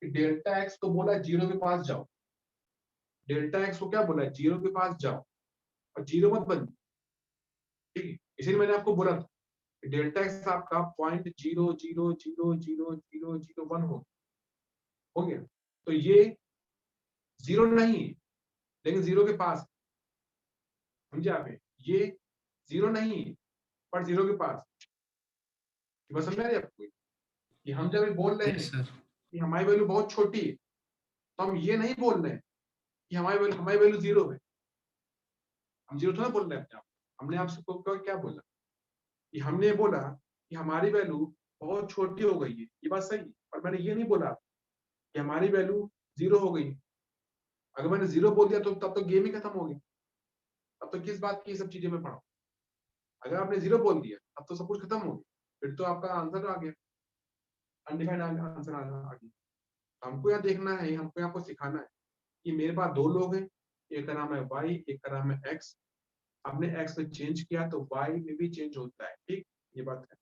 कि डेल्टा एक्स को बोला है 0 के पास जाओ, डेल्टा एक्स को क्या बोला है, 0 के पास जाओ, और 0 मत बन, ठीक है। इसीलिए मैंने आपको बोला था कि डेल्टा एक्स आपका 0.0000001 हो गया, तो ये 0 नहीं है, लेकिन 0 के पास, समझे आप, ये 0 नहीं है पर 0 के पास। ये बात समझ आ रही है आपको, कि हम जब ये बोल रहे यस हैं सर। कि हमारी वैल्यू बहुत छोटी है, तो हम ये नहीं बोल रहे हैं कि हमारी वैल्यू 0 है, हम 0 थोड़ा बोल रहे हैं अपने आप। हमने आपसे क्या बोला, कि हमने बोला कि हमारी वैल्यू बहुत छोटी हो गई है, ये बात सही है, पर मैंने ये नहीं बोला कि हमारी वैल्यू 0 हो गई। अगर मैंने 0 बोल दिया तो तब तो गेम ही खत्म हो गया, तब तो किस बात की ये सब चीजें मैं पढ़ाऊं। अगर आपने 0 बोल दिया तब तो सब कुछ खत्म हो गया, फिर तो आपका आंसर आ गया, अनडिफाइंड आंसर आ गया। हमको यहाँ देखना है, हमको यहाँ को सिखाना है कि मेरे पास 2 लोग हैं, एक का नाम है y, एक का नाम है x। आपने x पे चेंज किया तो y में भी चेंज होता है, ठीक, ये बात है।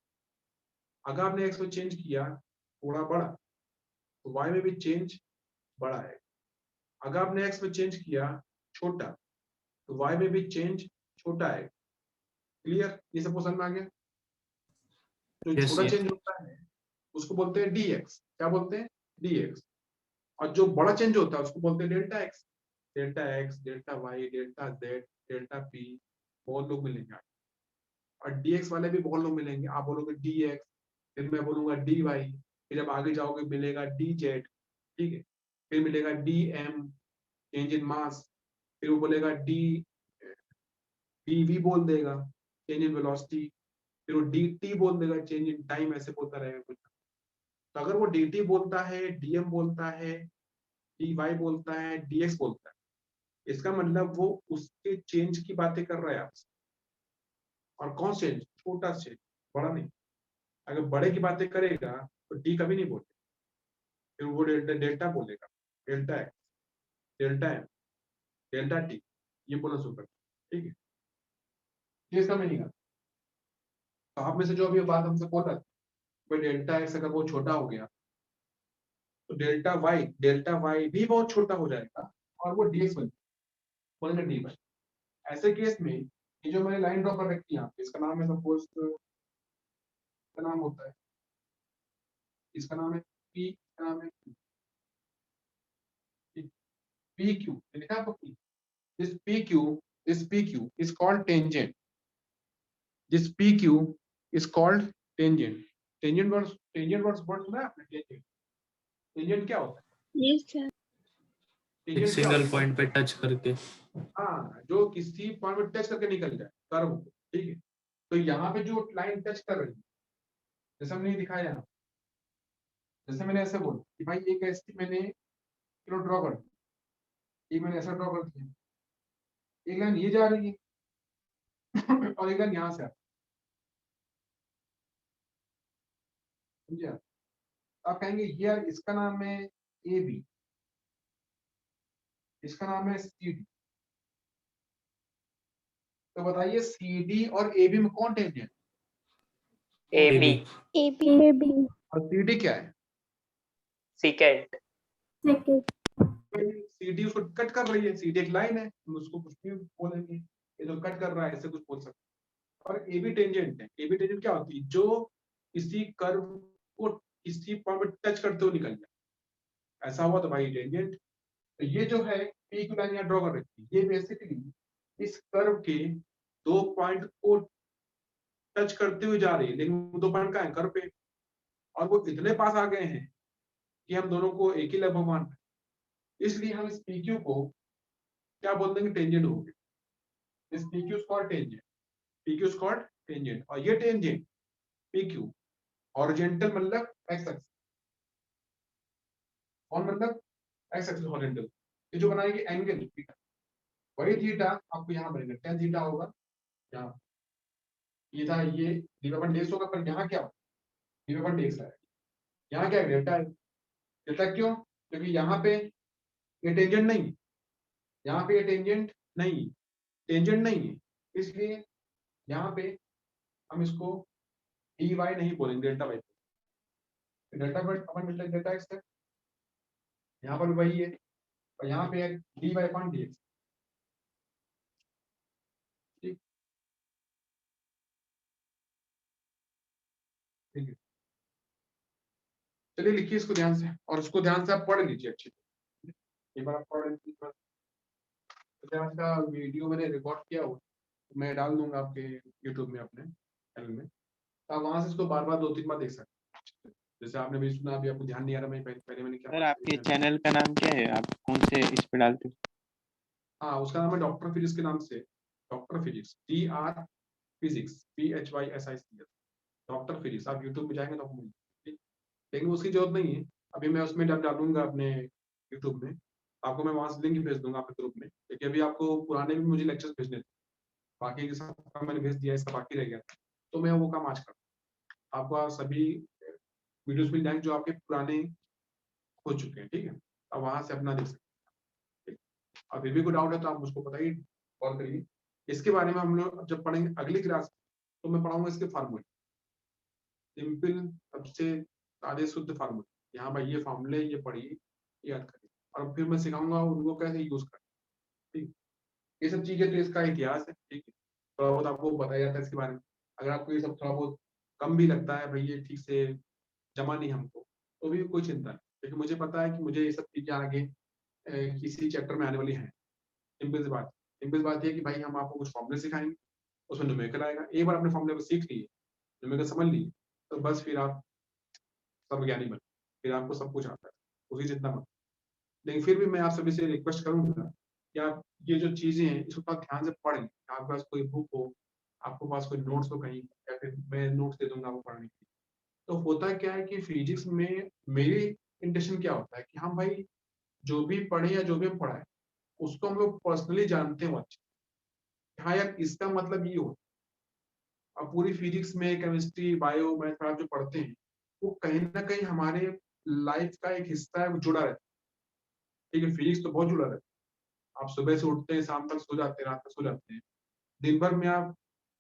अगर आपने x पे चेंज किया थोड़ा बड़ा, तो y में भी चेंज बड़ा है। अगर आपने x पे चेंज किया छोटा, तो y में भी चेंज छोटा है। क्लियर, ये सब समझ में आ गया। जो यस छोटा यस चेंज होता है उसको बोलते हैं dx, क्या बोलते हैं, dx। और जो बड़ा चेंज होता है उसको बोलते हैं delta x, delta x, delta y, delta z, delta p, बहुत लोग मिलेंगे। और dx वाले भी बहुत लोग मिलेंगे, आप बोलोगे dx, फिर मैं बोलूंगा dy, फिर जब आगे जाओगे मिलेगा dz, ठीक है, फिर मिलेगा dm, चेंज इन मास, फिर वो बोलेगा dv बोल देगा, चेंज इन वेलोसिटी, फिर वो dt बोल देगा, चेंज इन टाइम, ऐसे बोलता रहेगा कुछ। तो अगर वो dt बोलता है, dm बोलता है, dy बोलता है, dx बोलता है, इसका मतलब वो उसके चेंज की बातें कर रहा है आपसे। और कौन चेंज, छोटा चेंज, बड़ा नहीं। अगर बड़े की बातें करेगा तो डी कभी नहीं बोलेगा, फिर वो डेल्टा डेल्टा बोलेगा, delta x, delta m, delta t, ये बोलना शुरू करता है, ठीक है। ये इसका मीनिंग है। तो आप में से जो अभी ये बात हमसे बोल रहा था, डेल्टा एक्स अगर वो छोटा हो गया तो डेल्टा वाई भी बहुत छोटा हो जाएगा और वो dx बोलेंगे डी वाई। ऐसे केस में ये जो मैंने लाइन ड्रॉ कर रखी है यहाँ पे, इसका नाम है सपोज, इसका नाम होता है, इसका नाम है पी, इसका नाम है पी क्यू, लिखा है आपको P. This P Q is called tangent, this P Q is called tangent. Tangent word सुना है आपने? टेंजेंट क्या होता है? Yes sir. एक टेंजेंट क्या सिंगल होता है? पॉइंट पे टच करके। हाँ, जो किसी पॉइंट पे टच करके निकल जाए कर्व को, ठीक है। तो यहाँ पे जो लाइन टच कर रही है, जैसे हमने ये दिखाया यहाँ, जैसे मैंने ऐसे बोला कि भाई एक ऐसी मैंने चलो ड्रॉ कर दी, एक मैंने ऐसा ड्रॉ कर दिया, एक लाइन ये जा रही है और एक लाइन यहाँ से आ रही है, समझे आप? आप कहेंगे यार इसका नाम है ए बी, इसका नाम है सी डी। तो बताइए सी डी और ए बी में कौन टेंजेंट? AB AB और सी डी क्या है? secant सी डी उसको कट कर रही है, सी डी एक लाइन है, हम उसको कुछ भी बोलेंगे, ये जो कट कर रहा है ऐसे कुछ बोल सकते हैं। और ए बी टेंजेंट है, ए बी टेंजेंट क्या होती है? जो किसी कर्व को किसी पॉइंट पे टच करते हुए निकल जाए, ऐसा हुआ तो भाई टेंजेंट। तो ये जो है पी की लाइन यहाँ ड्रॉ कर रखी है, ये बेसिकली इस कर्व के दो पॉइंट को टच करते हुए जा रही है, लेकिन वो दो पॉइंट का है कर्व पे, और वो इतने पास आ गए हैं कि हम दोनों को एक ही लगभग मान रहे हैं। इसलिए हम इस पी क्यू को क्या बोल देंगे? टेंजेंट हो गया। इस P Q called tangent, P Q called tangent. और ये टेंजेंट पी क्यू हॉरिजॉन्टल मतलब एक्स एक्सिस, और मतलब एक्स एक्सिस हॉरिजॉन्टल, ये जो बनाएगी एंगल थीटा, वही थीटा आपको यहाँ बनेगा, tan थीटा होगा यहाँ, ये था ये d/dx होगा, पर यहाँ क्या होगा? d/dx है, यहाँ क्या है? डेल्टा है। डेल्टा क्यों? क्योंकि यहाँ पे ये टेंजेंट नहीं है, यहाँ पे ये टेंजेंट नहीं, टेंजेंट नहीं है, इसलिए यहाँ पे हम इसको dy नहीं बोलेंगे, डेल्टा वाई। डेल्टा पर अपन मिलता है डेल्टा एक्स है, यहाँ पर भी वही है, और यहाँ पे है dy/dx। ठीक ठीक है, चलिए लिखिए इसको ध्यान से, और उसको ध्यान से आप पढ़ लीजिए अच्छी तरह। एक बार आप पढ़ लीजिए, आज का वीडियो मैंने रिकॉर्ड किया हुआ, मैं डाल दूंगा आपके यूट्यूब में अपने चैनल में, तो आप वहां से इसको बार बार 2-3 बार देख सकते हैं। जैसे आपने भी सुना, अभी आपको ध्यान नहीं आ रहा, मैं पहले मैंने क्या सर पढ़ा आपके था। चैनल का नाम क्या है? आप कौन से इस पे डालते हो? हाँ, उसका नाम है डॉक्टर फिजिक्स के नाम से, doctor physics, DR physics, PHYSICS, doctor physics. आप यूट्यूब में जाएंगे तो आपको मिलेगा, ठीक? लेकिन उसकी जरूरत नहीं है, अभी मैं उसमें डालूंगा अपने यूट्यूब में, आपको मैं वहां से लिंक भेज दूंगा आपके ग्रुप में, क्योंकि अभी आपको पुराने भी मुझे लेक्चर्स भेजने थे, बाकी के सब काम मैंने भेज दिया, इसका बाकी रह गया, तो मैं वो काम आज कर आपको सभी वीडियोस मिल जाएंगे जो आपके पुराने हो चुके हैं, ठीक है? अब वहां से अपना देख सकते हैं। अब फिर भी कोई डाउट है तो आप मुझको बताइए, कॉल करिए। इसके बारे में हम लोग जब पढ़ेंगे अगली क्लास, तो मैं पढ़ाऊंगा इसके फार्मूले, सिंपल सबसे सादे शुद्ध फार्मूले। यहाँ भाई ये फार्मूले ये पढ़िए, याद करिए, और फिर मैं सिखाऊंगा उनको कैसे यूज करें, ठीक? ये सब चीजें तो इसका इतिहास है, ठीक है? थोड़ा बहुत आपको बताया जाता है इसके बारे में। अगर आपको ये सब थोड़ा बहुत कम भी लगता है, भाई ये ठीक से जमा नहीं हमको, तो भी कोई चिंता नहीं, क्योंकि मुझे पता है कि मुझे ये सब चीजें आगे किसी चैप्टर में आने वाली हैं। सिंपल सी बात ये है कि भाई हम आपको कुछ फॉर्मूले सिखाएंगे, उसमें न्यूमेरिकल आएगा। एक बार आपने फॉर्मूले को सीख लिए, न्यूमेरिकल समझ लिए, तो बस फिर आप सब ज्ञानी बने, फिर आपको सब कुछ आता है, उसकी चिंता मत। लेकिन फिर भी मैं आप सभी से रिक्वेस्ट करूंगा कि आप ये जो चीजें हैं इसको थोड़ा ध्यान से पढ़ें। आपके पास कोई बुक हो, आपके पास कोई नोट्स हो कहीं, या फिर मैं नोट्स दे दूंगा आपको पढ़ने के लिए। तो होता क्या है कि फिजिक्स में मेरी इंटेंशन क्या होता है कि हम भाई जो भी पढ़े या जो भी हम पढ़ाए, उसको हम लोग पर्सनली जानते हो अच्छे। हाँ यार, इसका मतलब ये होता है। अब पूरी फिजिक्स में केमिस्ट्री, बायो, मैथ आप जो पढ़ते हैं, वो कहीं ना कहीं हमारे लाइफ का एक हिस्सा है, वो जुड़ा रहता है, ठीक है? फिजिक्स तो बहुत जुड़ा रहता है। आप सुबह से उठते हैं, शाम तक सो जाते हैं, रात तक सो जाते हैं, दिन भर में आप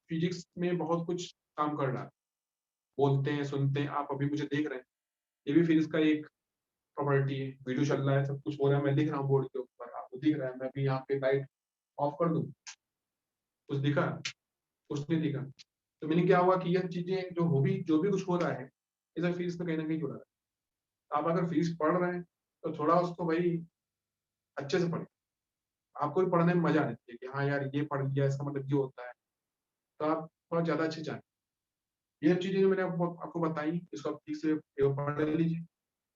फिजिक्स में बहुत कुछ काम कर रहा है, बोलते हैं, सुनते हैं, आप अभी मुझे देख रहे हैं, ये भी फिजिक्स का एक प्रॉपर्टी है, वीडियो चल रहा है, सब कुछ हो रहा है, मैं लिख रहा हूँ बोर्ड के ऊपर, आपको दिख रहा है, मैं भी यहाँ पे लाइट ऑफ कर दूं, कुछ दिखा, कुछ नहीं दिखा। तो मीनिंग क्या हुआ कि यह चीजें जो भी कुछ हो रहा है इसे फीस में कहीं ना कहीं जुड़ा है। आप अगर फीस पढ़ रहे हैं तो थोड़ा उसको भाई अच्छे से पढ़ें, आपको भी पढ़ने में मजा आना चाहिए कि हाँ यार ये पढ़ लिया इसका मतलब ये होता है, तो आप थोड़ा ज्यादा अच्छे जाए। ये सब चीजें जो मैंने आपको बताई, इसको आप ठीक से एक बार पढ़ लीजिए,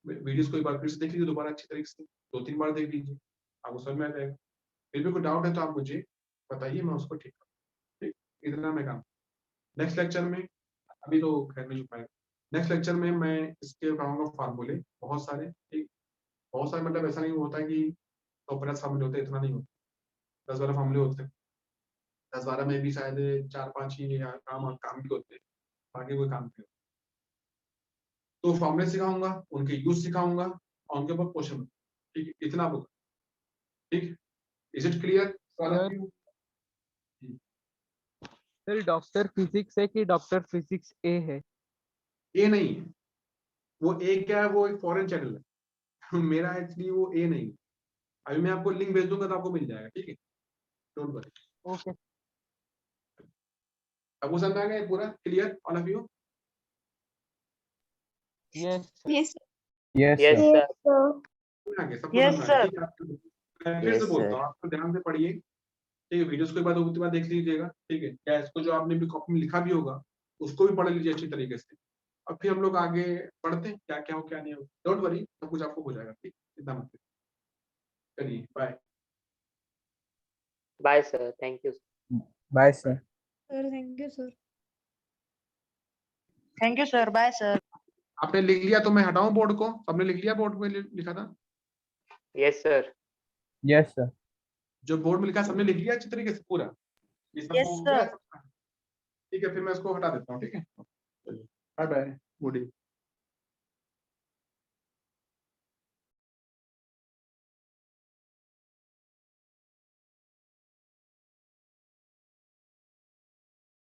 वीडियोस को एक बार फिर से देख लीजिए दोबारा अच्छी तरीके से, 2-3 बार देख लीजिए, आपको समझ में आ जाएगा। फिर भी कोई डाउट है तो आप मुझे बताइए, मैं उसको ठीक करूँ। ठीक, इतना मैं काम। नेक्स्ट लेक्चर में, अभी तो खैर नहीं हो पाएगा, नेक्स्ट लेक्चर में मैं इसके पढ़ाऊंगा फार्मूले बहुत सारे। ठीक, बहुत सारे मतलब ऐसा नहीं होता है कि 150 फार्मूले होते हैं, इतना नहीं होता, 10-12 फार्मूले होते हैं, 10-12 में भी शायद 4-5 ही काम भी होते हैं, बाकी कोई काम नहीं होता। तो फॉर्मूले सिखाऊंगा, उनके यूज सिखाऊंगा और उनके ऊपर क्वेश्चन। ठीक है, इतना बुक। ठीक, is it clear? Sir doctor physics है कि डॉक्टर फिजिक्स ए है? ए नहीं है, वो ए क्या है, वो एक फॉरेन चैनल है मेरा एक्चुअली वो ए नहीं है। अभी मैं आपको लिंक भेज दूंगा तो आपको मिल जाएगा। ठीक है, डोंट वरी। ओके। अब वो समझ में आ गया पूरा clear all of you? Yes yes Yes, sir. आ गया सबको Yes, समझ में आ sir. गया? ठीक है, मैं फिर से Yes, बोलता sir. हूँ, आपको ध्यान से पढ़िए। ठीक है, वीडियोस को एक बार दो बार देख लीजिएगा। ठीक है, क्या इसको जो आपने भी कॉपी में लिखा भी होगा उसको भी पढ़ लीजिए अच्छी तरीके से, और फिर हम लोग आगे पढ़ते हैं क्या क्या हो क्या नहीं हो। डोंट वरी, सब कुछ आपको हो जाएगा। ठीक, चिंता मत करिए। चलिए bye. Bye, sir. Thank you. Bye sir. Sir, thank you sir. Thank you sir, bye sir. आपने लिख लिया तो मैं हटाऊं बोर्ड को? सबने लिख लिया? बोर्ड पे लिखा था Yes, sir. Yes sir. जो बोर्ड में लिखा, सबने लिख लिया अच्छी तरीके से पूरा? ये सबको Yes, हो गया sir. सबका? ठीक है, फिर मैं इसको हटा देता हूँ। ठीक है, बाय बाय, गुड डे।